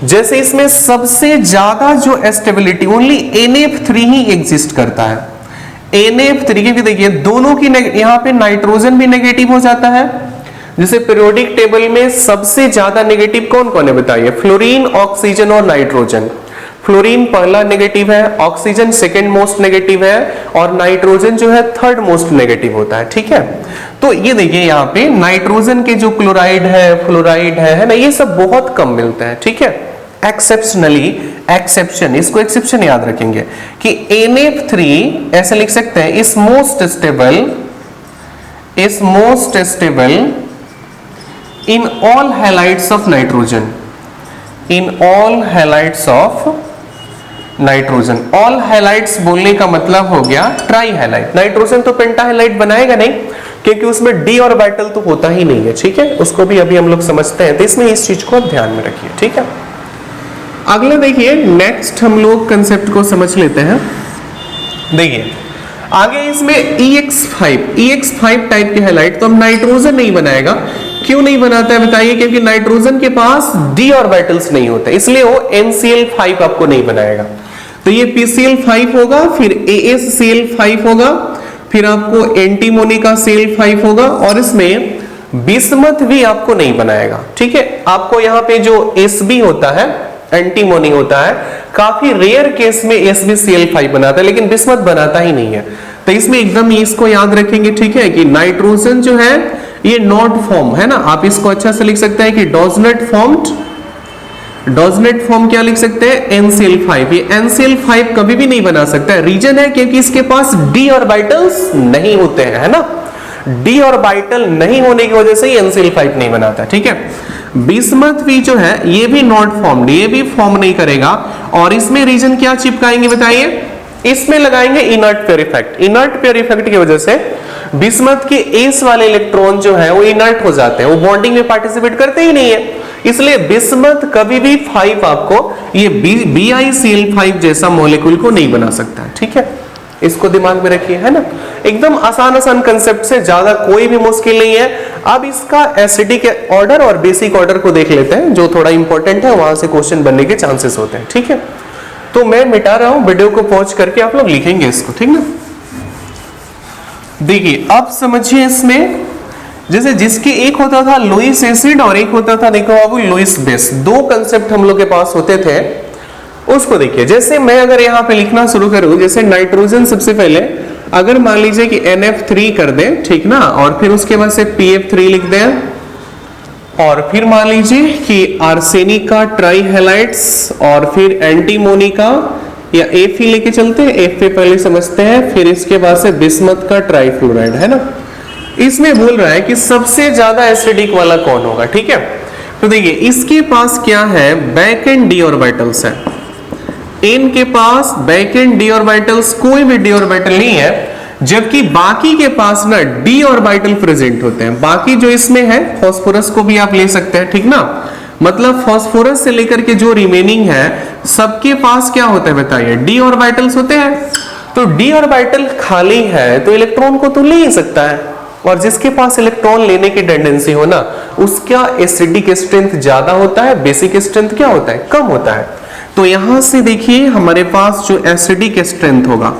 जैसे इसमें सबसे ज्यादा जो स्टेबिलिटी ओनली NF3 ही एग्जिस्ट करता है, NF3, क्योंकि देखिए दोनों की यहां पे नाइट्रोजन भी नेगेटिव हो जाता है। जैसे पीरियोडिक टेबल में सबसे ज्यादा नेगेटिव कौन कौन है बताइए, फ्लोरीन, ऑक्सीजन और नाइट्रोजन। फ्लोरीन पहला नेगेटिव है, ऑक्सीजन सेकंड मोस्ट नेगेटिव है और नाइट्रोजन जो है थर्ड मोस्ट नेगेटिव होता है, ठीक है। तो ये देखिए यहाँ पे नाइट्रोजन के जो क्लोराइड है, फ्लोराइड है ना, ये सब बहुत कम मिलते हैं, ठीक है। एक्सेप्शनली, एक्सेप्शन, इसको एक्सेप्शन याद रखेंगे कि NF3 ऐसे लिख सकते हैं, is most stable in all halides of nitrogen, in all halides of nitrogen. All halides बोलने का मतलब हो गया ट्राई हैलाइड, नाइट्रोजन तो पेंटा हैलाइड बनाएगा नहीं, क्योंकि उसमें d ऑर्बिटल तो होता ही नहीं है, ठीक है, उसको भी अभी हम लोग समझते हैं, तो इसमें इस चीज को ध्यान में रखिए, ठीक है। अगला देखिए, नेक्स्ट हम लोग कंसेप्ट को समझ लेते हैं। देखिए आगे इसमें EX5 टाइप के हैलाइड, तो हम नाइट्रोजन नहीं बनाएगा, क्यों नहीं बनाता है बताइए, क्योंकि नाइट्रोजन के पास d ऑर्बिटल्स नहीं होते, इसलिए वो NCl5 आपको नहीं बनाएगा। तो ये PCl5 होगा, फिर AsCl5 होगा, फिर आपको एंटीमोनी का Cl5 होगा, और इसमें बिस्मथ भी आपको नहीं बनाएगा, ठीक है। आपको यहाँ पे जो Sb होता है, एंटीमोनी होता है, काफी रेयर केस में SbCl5 बनाता है, लेकिन बिस्मथ बनाता ही नहीं है। तो इसमें एकदम इसको याद रखेंगे, ठीक है, कि नाइट्रोजन जो है ये नॉट फॉर्म है ना, आप इसको अच्छा से लिख सकते हैं कि डॉजनेट फॉर्म क्या लिख सकते हैं, NCl5। ये NCl5 कभी भी नहीं बना सकता है, रीजन है क्योंकि इसके पास d ऑर्बिटल्स नहीं होते हैं, है ना, d ऑर्बिटल नहीं होने की वजह से ही NCl5 नहीं बनाता, ठीक है। बिस्मथ भी जो है ये भी नॉट फॉर्म्ड, ये भी फॉर्म नहीं करेगा, और इसमें रीजन क्या चिपकाएंगे बताइए, इसमें लगाएंगे inert pair effect. Inert pair effect की वजह से बिस्मथ के एस वाले इलेक्ट्रॉन जो है वो इनर्ट हो जाते हैं, वो बॉन्डिंग में पार्टिसिपेट करते ही नहीं है, इसलिए बिस्मथ कभी भी 5 आपको ये BiCl5 जैसा मॉलिक्यूल को नहीं बना सकता, ठीक है। इसको दिमाग में रखिए, है ना, एकदम आसान कंसेप्ट से, ज्यादा कोई भी मुश्किल नहीं है। अब इसका एसिडिक ऑर्डर और बेसिक ऑर्डर को देख लेते हैं, जो थोड़ा इंपॉर्टेंट है, वहां से क्वेश्चन बनने के चांसेस होते हैं, ठीक है। तो मैं मिटा रहा हूं, वीडियो को पॉज करके आप लोग लिखेंगे इसको, ठीक ना। देखिए अब समझिए, इसमें जैसे जिसके एक होता था लुईस एसिड और एक होता था, देखो बाबू, लुईस बेस, दो कंसेप्ट हम लोग के पास होते थे, उसको देखिए। जैसे मैं अगर यहाँ पे लिखना शुरू करूं, जैसे नाइट्रोजन सबसे पहले अगर मान लीजिए कि NF3 कर दें, ठीक ना, और फिर उसके बाद से PF3 लिख दें, और फिर मान लीजिए कि आर्सेनिक का ट्राई हैलाइड्स, और फिर एंटीमोनी का या Fe लेके चलते हैं, Fe पहले समझते हैं, फिर इसके बाद से बिस्मथ का ट्राईफ्लोराइड, है ना। इसमें बोल रहा है कि सबसे ज्यादा एसिडिक वाला कौन होगा, ठीक है। तो देखिए इसके पास क्या है, बैक एंड d ऑर्बिटल्स है, इनके पास बैक एंड d ऑर्बिटल्स, कोई भी d ऑर्बिटल नहीं है, जबकि बाकी के पास ना d ऑर्बिटल प्रेजेंट होते हैं। बाकी जो इसमें है, फास्फोरस को भी आप ले सकते हैं, ठीक ना, मतलब फास्फोरस से लेकर के जो रिमेनिंग है सबके पास क्या होता है बताइए, d ऑर्बिटल्स होते हैं। तो d ऑर्बिटल खाली है तो इलेक्ट्रॉन को तो ले ही सकता है, और जिसके पास इलेक्ट्रॉन लेने की टेंडेंसी हो ना, उसका एसिडिक स्ट्रेंथ ज्यादा होता है, बेसिक स्ट्रेंथ क्या होता है, कम होता है। तो यहां से देखिए हमारे पास जो एसिडिक स्ट्रेंथ होगा,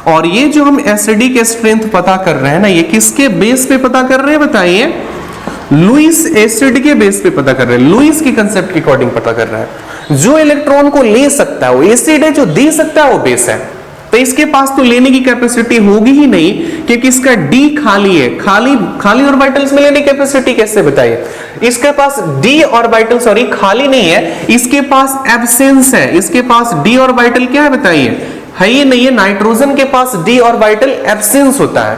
और ये जो हम एसिडिक स्ट्रेंथ पता कर रहे हैं ना, ये किसके बेस पे पता कर रहे हैं बताइए, लुईस एसिड के बेस पे पता कर रहे हैं, लुईस के कंसेप्ट के अकॉर्डिंग पता कर रहे हैं। जो इलेक्ट्रॉन को ले सकता है वो एसिड है, जो दे सकता है वो बेस है। तो इसके पास तो लेने की कैपेसिटी होगी ही नहीं, क्योंकि इसका D खाली है, खाली ऑर्बिटल्स में लेने की कैपेसिटी कैसे बताइए, इसके पास D ऑर्बिटल सॉरी खाली नहीं है, इसके पास एब्सेंस है, इसके पास D ऑर्बिटल क्या है बताइए, है ही नहीं है। नाइट्रोजन के पास D ऑर्बिटल एब्सेंस होता है,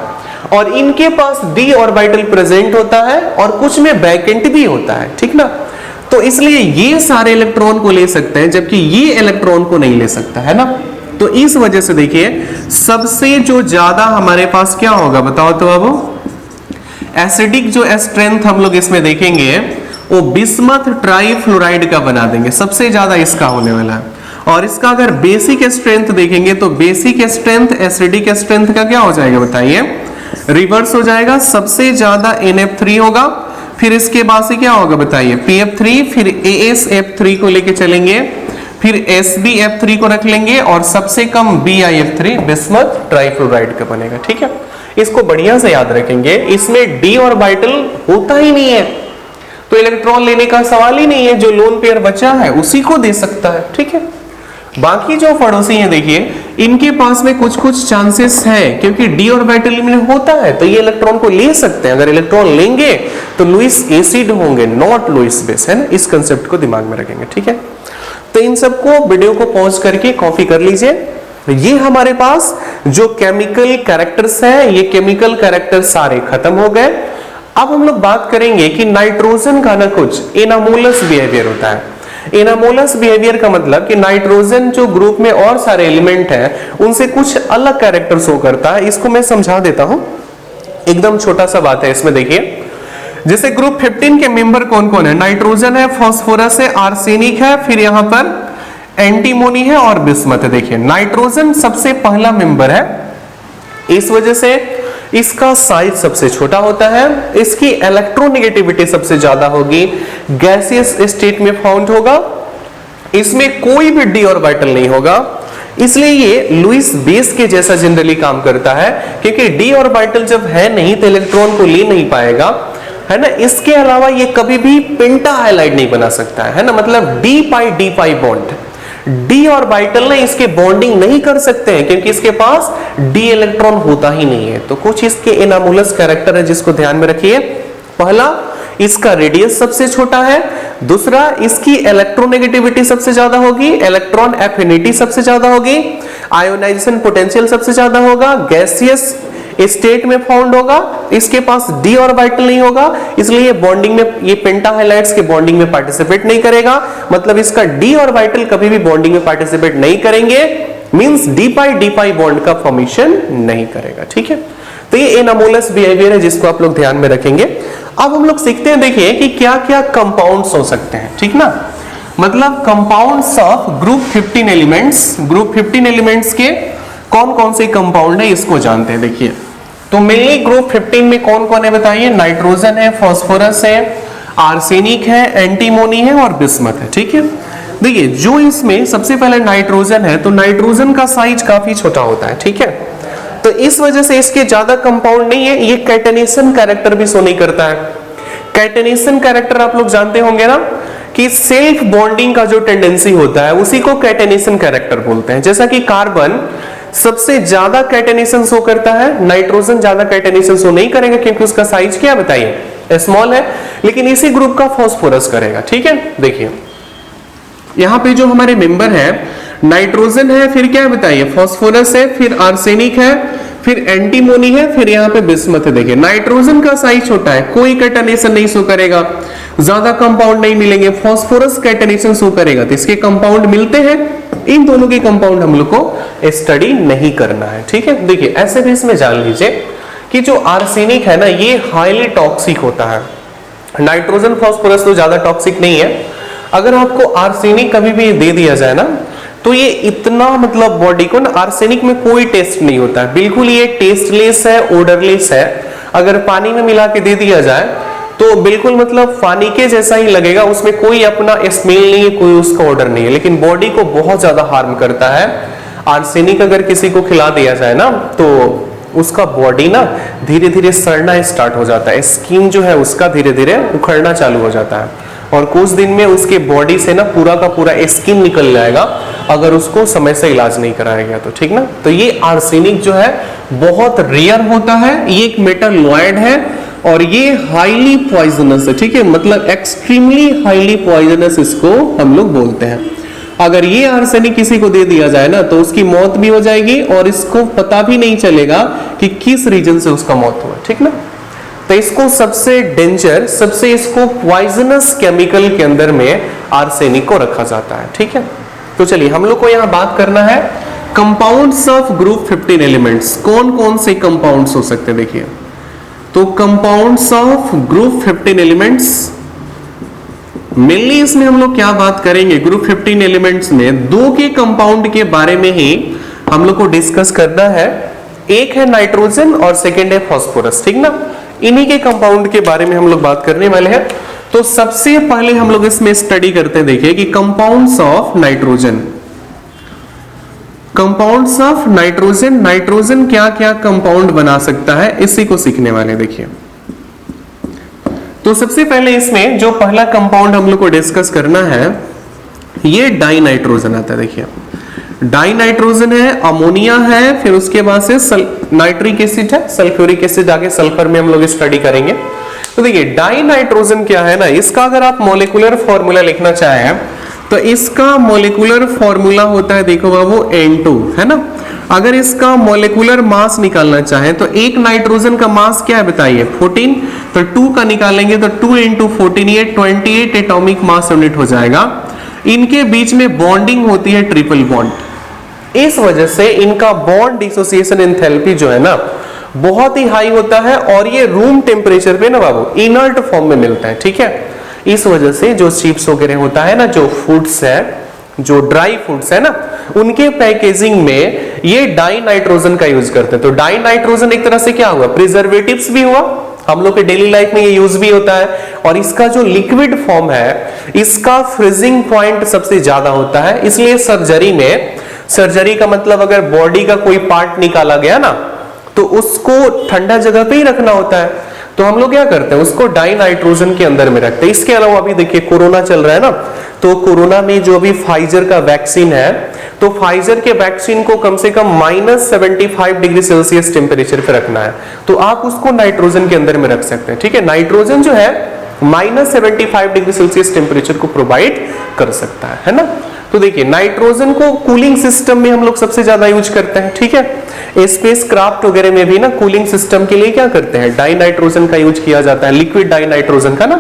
और इनके पास d ऑर्बिटल प्रेजेंट होता है और कुछ में वैकेंट भी होता है, ठीक ना। तो इसलिए ये सारे इलेक्ट्रॉन को ले सकते हैं जबकि ये इलेक्ट्रॉन को नहीं ले सकता, है ना। तो इस वजह से देखिए सबसे जो ज्यादा हमारे पास क्या होगा बताओ तो अब एसिडिक जो स्ट्रेंथ हम लोग इसमें देखेंगे वो बिस्मथ ट्राइफ्लोराइड का बना देंगे, सबसे ज्यादा इसका होने वाला है। और इसका अगर बेसिक स्ट्रेंथ देखेंगे तो बेसिक स्ट्रेंथ एसिडिक स्ट्रेंथ का क्या हो जाएगा बताइए, रिवर्स हो जाएगा। सबसे ज्यादा NF3 होगा, फिर इसके बाद से क्या होगा बताइए PF3, फिर ASF3 को लेके चलेंगे, फिर SbF3 को रख लेंगे और सबसे कम BiF3 बिस्मथ ट्राइफ्लोराइड का बनेगा, ठीक है। इसको बढ़िया से याद रखेंगे, इसमें d ऑर्बिटल होता ही नहीं है तो इलेक्ट्रॉन लेने का सवाल ही नहीं है, जो लोन पेयर बचा है उसी को दे सकता है, ठीक है। बाकी जो पड़ोसी हैं देखिए इनके पास में कुछ कुछ चांसेस है क्योंकि d ऑर्बिटल में होता है तो ये इलेक्ट्रॉन को ले सकते हैं। अगर इलेक्ट्रॉन लेंगे तो लुईस एसिड होंगे, नॉट लुईस बेस, है ना। इस कंसेप्ट को दिमाग में रखेंगे, ठीक है। तो इन सबको वीडियो को पॉज करके कॉपी कर लीजिए। ये हमारे पास जो केमिकल कैरेक्टर्स है ये केमिकल कैरेक्टर सारे खत्म हो गए। अब हम लोग बात करेंगे कि नाइट्रोजन का ना कुछ एनामोलस बिहेवियर होता है। एनामोलस बिहेवियर का मतलब कि नाइट्रोजन जो ग्रुप में और सारे एलिमेंट हैं उनसे कुछ अलग कैरेक्टर शो करता है। इसको मैं समझा देता हूं, एकदम छोटा सा बात है इसमें। देखिए जैसे ग्रुप 15 के मेंबर कौन कौन है, नाइट्रोजन है, फास्फोरस है, आर्सेनिक है, फिर यहां पर एंटीमोनी है और बिस्मथ है। देखिए नाइट्रोजन सबसे पहला मेंबर है, इस वजह से इसका साइज सबसे छोटा होता है, इसकी इलेक्ट्रोनेगेटिविटी सबसे ज्यादा होगी, गैसियस स्टेट में फाउंड होगा, इसमें कोई भी d ऑर्बिटल नहीं होगा, इसलिए ये लुईस बेस के जैसा जनरली काम करता है क्योंकि d ऑर्बिटल जब है नहीं तो इलेक्ट्रॉन को ले नहीं पाएगा, है ना। इसके अलावा ये कभी भी पेंटा हाइलाइड नहीं बना सकता है ना, मतलब d pi bond d orbital ने इसके बॉन्डिंग नहीं कर सकते हैं क्योंकि इसके पास d इलेक्ट्रॉन होता ही नहीं है। तो कुछ इसके एनामोलस कैरेक्टर है जिसको ध्यान में रखिए। पहला, इसका रेडियस सबसे छोटा है, दूसरा इसकी इलेक्ट्रोनेगेटिविटी सबसे ज्यादा होगी, इलेक्ट्रॉन एफिनिटी सबसे ज्यादा होगी, आयोनाइजेशन पोटेंशियल सबसे ज्यादा होगा, गैसियस स्टेट में फाउंड होगा, इसके पास d ऑर्बिटल नहीं होगा, इसलिए बॉन्डिंग में ये पेंटा हाइलाइड्स के बॉन्डिंग में पार्टिसिपेट नहीं करेगा। मतलब इसका d ऑर्बिटल कभी भी बॉन्डिंग में पार्टिसिपेट नहीं करेंगे, मींस d पाई बॉन्ड का फॉर्मेशन नहीं करेगा, ठीक है। तो ये एनामोलस बिहेवियर है जिसको आप लोग ध्यान में रखेंगे। अब हम लोग सीखते हैं, देखिए कि क्या क्या कंपाउंड्स हो सकते हैं, ठीक ना। मतलब compounds of group 15 elements, group 15 elements के कौन कौन से कंपाउंड है इसको जानते हैं। देखिए तो मेनली ग्रुप 15 में कौन कौन है बताइए, नाइट्रोजन है, फास्फोरस है, आर्सेनिक है, एंटीमोनी है और बिस्मथ है, ठीक है। देखिए जो इसमें सबसे पहले नाइट्रोजन है तो नाइट्रोजन का साइज काफी छोटा होता है, ठीक है। तो इस वजह से इसके ज्यादा कंपाउंड नहीं है, ये कैटेनेशन कैरेक्टर भी शो नहीं करता है। कैटेनेशन कैरेक्टर आप लोग जानते होंगे ना कि सेल्फ बॉन्डिंग का जो टेंडेंसी होता है उसी को कैटेनेशन कैरेक्टर बोलते हैं। जैसा कि कार्बन सबसे ज्यादा कैटेनेशन शो करता है, नाइट्रोजन ज्यादा कैटेनेशन शो नहीं करेगा क्योंकि उसका साइज क्या बताइए स्मॉल है, लेकिन इसी ग्रुप का फास्फोरस करेगा, ठीक है। देखिए यहां पे जो हमारे मेंबर है नाइट्रोजन है, फिर क्या बताइए फास्फोरस है, फिर आर्सेनिक है, फिर एंटीमोनी है, फिर यहाँ पे बिस्मथ है। देखिए नाइट्रोजन का साइज छोटा है, कोई कैटेनेशन नहीं शो करेगा, ज्यादा कंपाउंड नहीं मिलेंगे, फास्फोरस कैटेनेशन शो करेगा तो इसके कंपाउंड मिलते हैं। इन दोनों के कंपाउंड हम लोग को स्टडी नहीं करना है, ठीक है। देखिए ऐसे भी इसमें जान लीजिए कि जो आर्सेनिक है ना ये हाईली टॉक्सिक होता है, नाइट्रोजन फास्फोरस तो ज्यादा टॉक्सिक नहीं है। अगर आपको आर्सेनिक कभी भी दे दिया जाए ना तो ये इतना मतलब बॉडी को ना, आर्सेनिक में कोई टेस्ट नहीं होता है, बिल्कुल ये टेस्टलेस है, ओडरलेस है। अगर पानी में मिला के दे दिया जाए तो बिल्कुल मतलब पानी के जैसा ही लगेगा, उसमें कोई अपना स्मेल नहीं है, कोई उसका ऑर्डर नहीं है, लेकिन बॉडी को बहुत ज्यादा हार्म करता है। आर्सेनिक अगर किसी को खिला दिया जाए ना तो उसका बॉडी ना धीरे धीरे सड़ना स्टार्ट हो जाता है, स्किन जो है उसका धीरे धीरे उखड़ना चालू हो जाता है और कुछ दिन में उसके बॉडी से ना पूरा का पूरा स्किन निकल जाएगा अगर उसको समय से इलाज नहीं कराया गया तो, ठीक ना। तो ये आर्सेनिक जो है बहुत रेयर होता है, ये एक मेटालॉयड है और ये हाईली पॉइजनस है, ठीक है, मतलब एक्सट्रीमली हाईली पॉइजनस इसको हम लोग बोलते हैं। अगर ये आर्सेनिक किसी को दे दिया जाए ना तो उसकी मौत भी हो जाएगी और इसको पता भी नहीं चलेगा कि किस रीजन से उसका मौत हुआ, ठीक ना। तो इसको सबसे डेंजर, सबसे इसको पॉइजनस केमिकल के अंदर में आर्सेनिक को रखा जाता है, ठीक है। तो चलिए हम लोग को यहां बात करना है कंपाउंड्स ऑफ ग्रुप 15 एलिमेंट्स। कौन कौन से कंपाउंड्स हो सकते हैं, देखिए। तो compounds of group 15 elements, mainly इसमें हम लोग क्या बात करेंगे, ग्रुप 15 एलिमेंट्स में दो के कंपाउंड के बारे में ही हम लोग को डिस्कस करना है। एक है नाइट्रोजन और सेकेंड है फास्फोरस, ठीक ना। इन्हीं के कंपाउंड के बारे में हम लोग बात करने वाले हैं। तो सबसे पहले हम लोग इसमें स्टडी करते हैं, देखिए कि compounds of nitrogen, compounds of nitrogen, nitrogen क्या क्या कंपाउंड बना सकता है, इसी को सीखने वाले। देखिए तो सबसे पहले इसमें जो पहला कंपाउंड हम लोग को डिस्कस करना है, ये डाई नाइट्रोजन आता है। देखिए डाई नाइट्रोजन है, अमोनिया है, फिर उसके बाद से नाइट्रिक एसिड है, सल्फ्यूरिक एसिड, आगे सल्फर में हम लोग स्टडी करेंगे। तो देखिए डाई नाइट्रोजन क्या है ना, इसका अगर आप मॉलिक्यूलर फॉर्मूला लिखना चाहें तो इसका मॉलिक्यूलर फॉर्मूला होता है, देखो बाबू, N2 है ना। अगर इसका मॉलिक्यूलर मास निकालना चाहें तो एक नाइट्रोजन का मास क्या है बताइए, 14, तो 2 का निकालेंगे तो 2 × 14 ये 28 एटॉमिक मास यूनिट हो जाएगा। इनके बीच में बॉन्डिंग होती है ट्रिपल बॉन्ड, इस वजह से इनका बॉन्ड डिसोसिएशन एंथैल्पी जो है ना बहुत ही हाई होता है, और ये रूम टेम्परेचर पे ना बाबू इनर्ट फॉर्म में मिलता है, ठीक है। इस वजह से जो चिप्स वगैरह होता है ना, जो फूड्स है, जो ड्राई फूड्स है ना, उनके पैकेजिंग में ये डाई नाइट्रोजन का यूज करते हैं। तो डाई नाइट्रोजन एक तरह से क्या हुआ, प्रिजर्वेटिव्स भी हुआ, हम लोग के डेली लाइफ में ये यूज भी होता है, और इसका जो लिक्विड फॉर्म है इसका फ्रीजिंग पॉइंट सबसे ज्यादा होता है। इसलिए सर्जरी में, सर्जरी का मतलब अगर बॉडी का कोई पार्ट निकाला गया ना तो उसको ठंडा जगह पे ही रखना होता है, तो हम लोग क्या करते हैं, उसको डाई नाइट्रोजन के अंदर में रखते हैं। इसके अलावा अभी देखिए कोरोना चल रहा है ना, तो कोरोना में जो अभी फाइजर का वैक्सीन है, तो फाइजर के वैक्सीन को कम से कम -75 डिग्री सेल्सियस टेम्परेचर पे रखना है, तो आप उसको नाइट्रोजन के अंदर में रख सकते हैं, ठीक है। नाइट्रोजन जो है -75 डिग्री सेल्सियस टेम्परेचर को प्रोवाइड कर सकता है ना। तो देखिए नाइट्रोजन को कूलिंग सिस्टम में हम लोग सबसे ज्यादा यूज करते हैं, ठीक है। स्पेस क्राफ्ट वगैरह में भी ना कूलिंग सिस्टम के लिए क्या करते हैं, डाई नाइट्रोजन का यूज किया जाता है, लिक्विड डाई नाइट्रोजन का ना।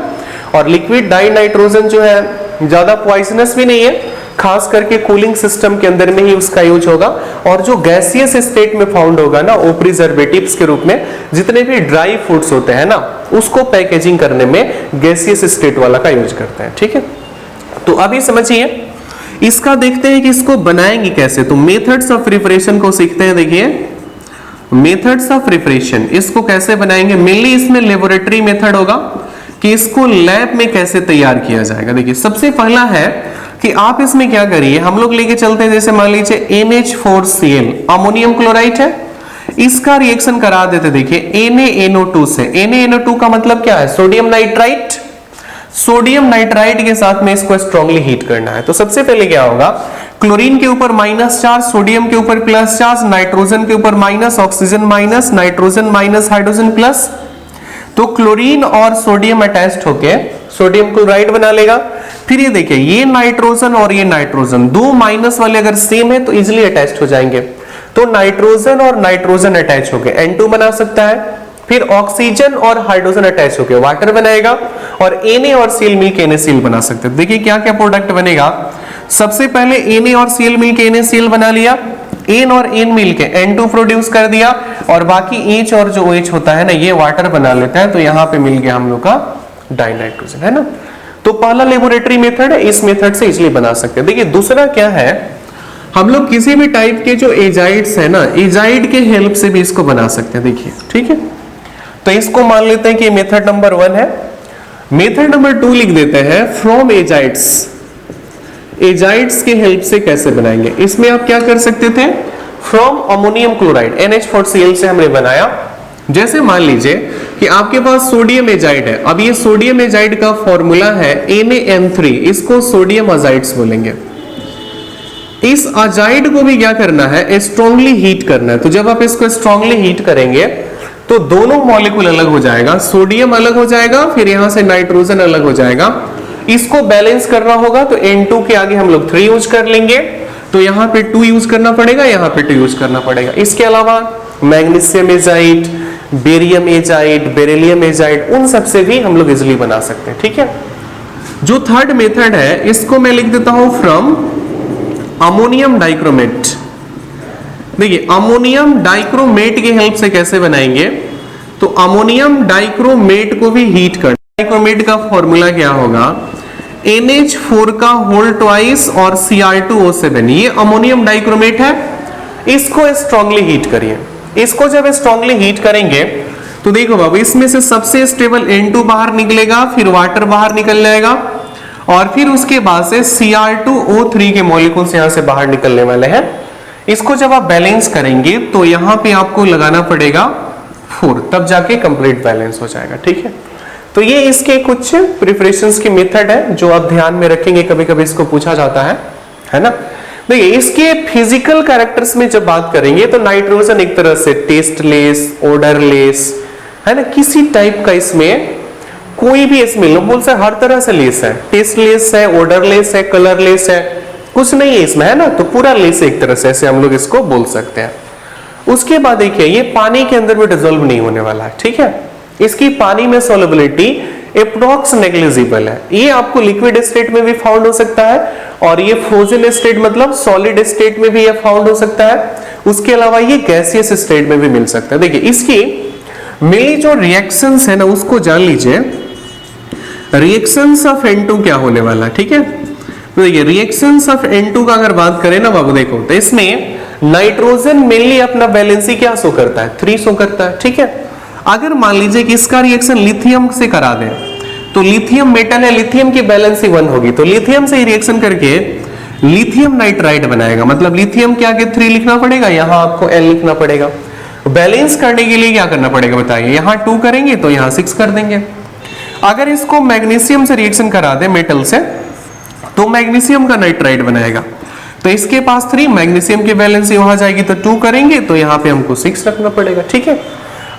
और लिक्विड डाई नाइट्रोजन जो है ज्यादा पॉइजनस भी नहीं है, खास करके कूलिंग सिस्टम के अंदर में ही उसका यूज होगा। और जो गैसियस स्टेट में फाउंड होगा ना, वो प्रिजर्वेटिव्स के रूप में जितने भी ड्राई फूड्स होते हैं ना, उसको पैकेजिंग करने में गैसियस स्टेट वाला का यूज करते हैं, ठीक है। तो अभी समझिए इसका देखते हैं कि इसको बनाएंगे कैसे। तो मेथड्स ऑफ प्रिपरेशन को सीखते हैं। देखिए मेथड्स ऑफ प्रिपरेशन, इसको कैसे बनाएंगे, मेनली इसमें लेबोरेटरी मेथड होगा कि इसको लैब में कैसे तैयार किया जाएगा। देखिए सबसे पहला है कि आप इसमें क्या करिए, हम लोग लेके चलते हैं, जैसे मान लीजिए NH4Cl अमोनियम क्लोराइड है, इसका रिएक्शन करा देते। देखिए NaNO2 से, NaNO2 का मतलब क्या है, सोडियम नाइट्राइट, सोडियम नाइट्राइट के साथ में इसको स्ट्रांगली हीट करना है। तो सबसे पहले क्या होगा, क्लोरीन के ऊपर माइनस चार्ज, सोडियम के ऊपर प्लस चार्ज, नाइट्रोजन के ऊपर minus, oxygen minus, nitrogen minus, hydrogen plus. तो क्लोरीन और सोडियम अटैच्ड होके सोडियम क्लोराइड बना लेगा। फिर ये देखिए ये नाइट्रोजन और ये नाइट्रोजन, दो माइनस वाले अगर सेम है तो इजिली अटैच्ड हो जाएंगे। तो नाइट्रोजन और नाइट्रोजन अटैच होके N2 बना सकता है। फिर ऑक्सीजन और हाइड्रोजन अटैच होकर वाटर बनाएगा, और Na और Cl मिलकर NaCl बना सकते हैं। देखिए क्या क्या प्रोडक्ट बनेगा, सबसे पहले Na और Cl मिलकर NaCl बना लिया, N और N मिलके N2 प्रोड्यूस कर दिया, और बाकी H और जो OH होता है ना ये वाटर बना लेता है। तो यहाँ पे मिल गया हम लोग का डाई नाइट्रोजन, है ना। तो पहला लेबोरेटरी मेथड है, इस मेथड से इजिली बना सकते हैं। देखिए दूसरा क्या है, हम लोग किसी भी टाइप के जो एजाइड्स है ना, एजाइड के हेल्प से भी इसको बना सकते हैं। देखिए ठीक है, तो इसको मान लेते हैं कि मेथड नंबर 1 है। मेथड नंबर 2 लिख देते हैं फ्रॉम एजाइड्स, एजाइड्स के हेल्प से कैसे बनाएंगे। इसमें आप क्या कर सकते थे, फ्रॉम अमोनियम क्लोराइड NH4Cl से हमने बनाया। जैसे मान लीजिए कि आपके पास सोडियम एजाइड है, अब ये सोडियम एजाइड का फॉर्मूला है NaN3, इसको सोडियम अजाइड्स बोलेंगे। इस अजाइड को भी क्या करना है, स्ट्रांगली हीट करना है। तो जब आप इसको स्ट्रांगली हीट करेंगे तो दोनों मॉलिक्यूल अलग हो जाएगा, सोडियम अलग हो जाएगा, फिर यहां से नाइट्रोजन अलग हो जाएगा। इसको बैलेंस करना होगा तो N2 के आगे हम लोग 3 यूज कर लेंगे, तो यहां पे 2 यूज करना पड़ेगा, यहां पे 2 यूज करना पड़ेगा। इसके अलावा magnesium azide, barium azide, beryllium azide, उन सब से भी हम लोग इजिली बना सकते हैं। ठीक है, जो थर्ड मेथड है इसको मैं लिख देता हूं फ्रॉम अमोनियम डाइक्रोमेट। देखिए अमोनियम डाइक्रोमेट की हेल्प से कैसे बनाएंगे, तो अमोनियम डाइक्रोमेट को भी हीट कर, डाइक्रोमेट का फॉर्मूला क्या होगा, NH4 का होल ट्वाइस और Cr2O7, ये अमोनियम डाइक्रोमेट है। इसको स्ट्रांगली हीट करिए, इसको जब स्ट्रांगली हीट करेंगे तो देखो बाबू इसमें से सबसे स्टेबल N2 बाहर निकलेगा, फिर वाटर बाहर निकल जाएगा और फिर उसके बाद से Cr2O3 के मॉलिक्यूल्स यहां से बाहर निकलने वाले हैं। इसको जब आप बैलेंस करेंगे तो यहां पे आपको लगाना पड़ेगा 4, तब जाके कंप्लीट बैलेंस हो जाएगा। ठीक है, तो ये इसके कुछ प्रिपरेशंस की मेथड है जो आप ध्यान में रखेंगे, कभी कभी इसको पूछा जाता है ना। देखिए इसके फिजिकल कैरेक्टर्स में जब बात करेंगे तो नाइट्रोजन एक तरह से टेस्टलेस, ओडरलेस है ना, किसी टाइप का इसमें कोई भी स्मेल बोल सकते, हर तरह से लेस है, टेस्टलेस है, ओडरलेस है, कलरलेस है, कुछ नहीं है इसमें, है ना, तो पूरा लेस एक तरह से ऐसे हम लोग इसको बोल सकते हैं। उसके बाद देखिए ये पानी के अंदर भी डिसॉल्व नहीं होने वाला है। ठीक है, इसकी पानी में सॉल्युबिलिटी एप्रोक्स नेग्लिजिबल है, ये आपको लिक्विड स्टेट में भी फाउंड हो सकता है और ये फ्रोजन स्टेट मतलब सॉलिड स्टेट में भी ये फाउंड हो सकता है, उसके अलावा ये गैसियस स्टेट में भी मिल सकता है। देखिए इसकी मेनली जो रिएक्शंस है ना उसको जान लीजिए, रिएक्शंस ऑफ N2 क्या होने वाला है। ठीक है, तो देखिए रिएक्शंस ऑफ N2 का अगर बात करें ना बाबू, देखो तो इसमें नाइट्रोजन मेनली अपना वैलेंसी क्या शो करता है, 3 शो करता है। ठीक है, अगर मान लीजिए कि इसका रिएक्शन लिथियम से करा दें तो लिथियम मेटल है, लिथियम की वैलेंसी 1 होगी, तो लिथियम से रिएक्शन करके लिथियम नाइट्राइड बनाएगा, मतलब लिथियम के आगे 3 लिखना पड़ेगा, यहां आपको L लिखना पड़ेगा। बैलेंस करने के लिए क्या करना पड़ेगा बताइए, यहां 2 करेंगे तो यहां 6 कर देंगे। अगर इसको मैग्नीशियम से रिएक्शन करा दे मेटल से तो मैग्नीशियम का नाइट्राइड बनाएगा, तो इसके पास 3, मैग्नीशियम की वैलेंसी वहां जाएगी तो 2 करेंगे तो यहां पे हमको 6 रखना पड़ेगा। ठीक है,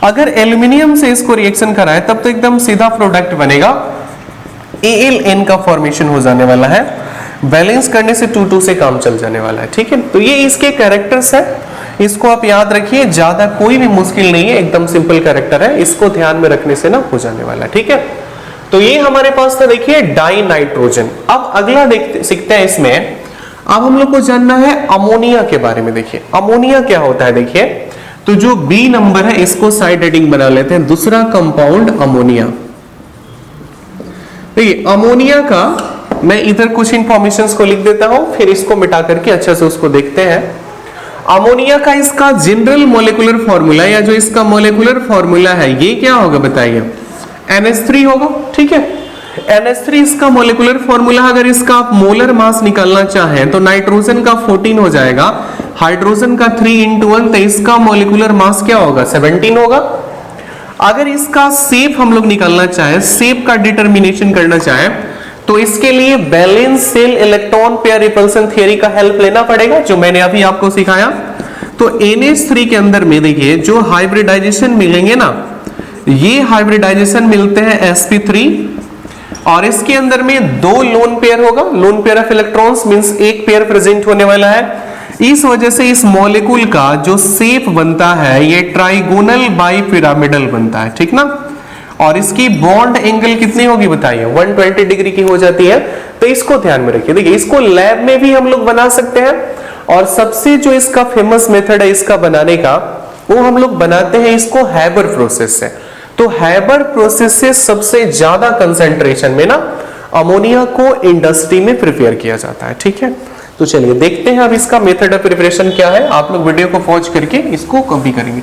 अगर एल्यूमिनियम से इसको रिएक्शन कराए तब तो एकदम सीधा प्रोडक्ट बनेगा, AlN का फॉर्मेशन हो जाने वाला है, बैलेंस करने से 2-2 से काम चल जाने वाला है। ठीक है, तो ये इसके कैरेक्टर्स है, इसको आप याद रखिए, ज्यादा कोई भी मुश्किल नहीं है, एकदम सिंपल कैरेक्टर है, इसको ध्यान में रखने से ना हो जाने वाला है। ठीक है, तो ये हमारे पास था देखिए डाई नाइट्रोजन। अब अगला देखते सीखते हैं इसमें, अब हम लोग को जानना है अमोनिया के बारे में। देखिए अमोनिया क्या होता है, देखिए तो जो B नंबर है इसको साइड हेडिंग बना लेते हैं, दूसरा कंपाउंड अमोनिया। देखिए अमोनिया का मैं इधर कुछ इंफॉर्मेशंस को लिख देता हूं, फिर इसको मिटा करके अच्छे से उसको देखते हैं। अमोनिया का इसका जनरल मोलेकुलर फॉर्मूला या जो इसका मोलेकुलर फॉर्मूला है ये क्या होगा बताइए, NH3 होगा। ठीक है, NH3 इसका मोलेकुलर फॉर्मूला। अगर इसका आप मोलर मास निकालना चाहें तो नाइट्रोजन का 14 हो जाएगा, हाइड्रोजन का 3 × 1, तो इसका मोलिकुलर मास क्या होगा 17 होगा। अगर इसका शेप हम लोग निकालना चाहें, शेप का डिटरमिनेशन करना चाहें तो इसके लिए balance cell electron pair repulsion theory का हेल्प लेना पड़ेगा, जो मैंने अभी आपको सिखाया। तो NH3 के अंदर में देखिए जो हाइब्रिडाइजेशन मिलेंगे ना, ये हाइब्रिडाइजेशन मिलते हैं sp3 और इसके अंदर में 2 लोन पेयर होगा, lone pair of electrons means एक पेयर प्रेजेंट होने वाला है। इस वजह से इस मॉलिक्यूल का जो शेप बनता है ये ट्राइगोनल बाइपिरामिडल बनता है, ठीक ना। और इसकी बॉन्ड एंगल कितनी होगी बताइए, 120 डिग्री की हो जाती है। तो इसको ध्यान में रखिए। देखिए इसको लैब में भी हम लोग बना सकते हैं और सबसे जो इसका फेमस मेथड है इसका बनाने का, वो हम लोग बनाते हैं इसको हैबर प्रोसेस से। तो हैबर प्रोसेस से सबसे ज्यादा कंसेंट्रेशन में ना अमोनिया को इंडस्ट्री में प्रिपेयर किया जाता है, ठीक है। तो चलिए देखते हैं अब इसका मेथड ऑफ प्रिपरेशन क्या है। आप लोग वीडियो को पॉज करके इसको कॉपी करेंगे।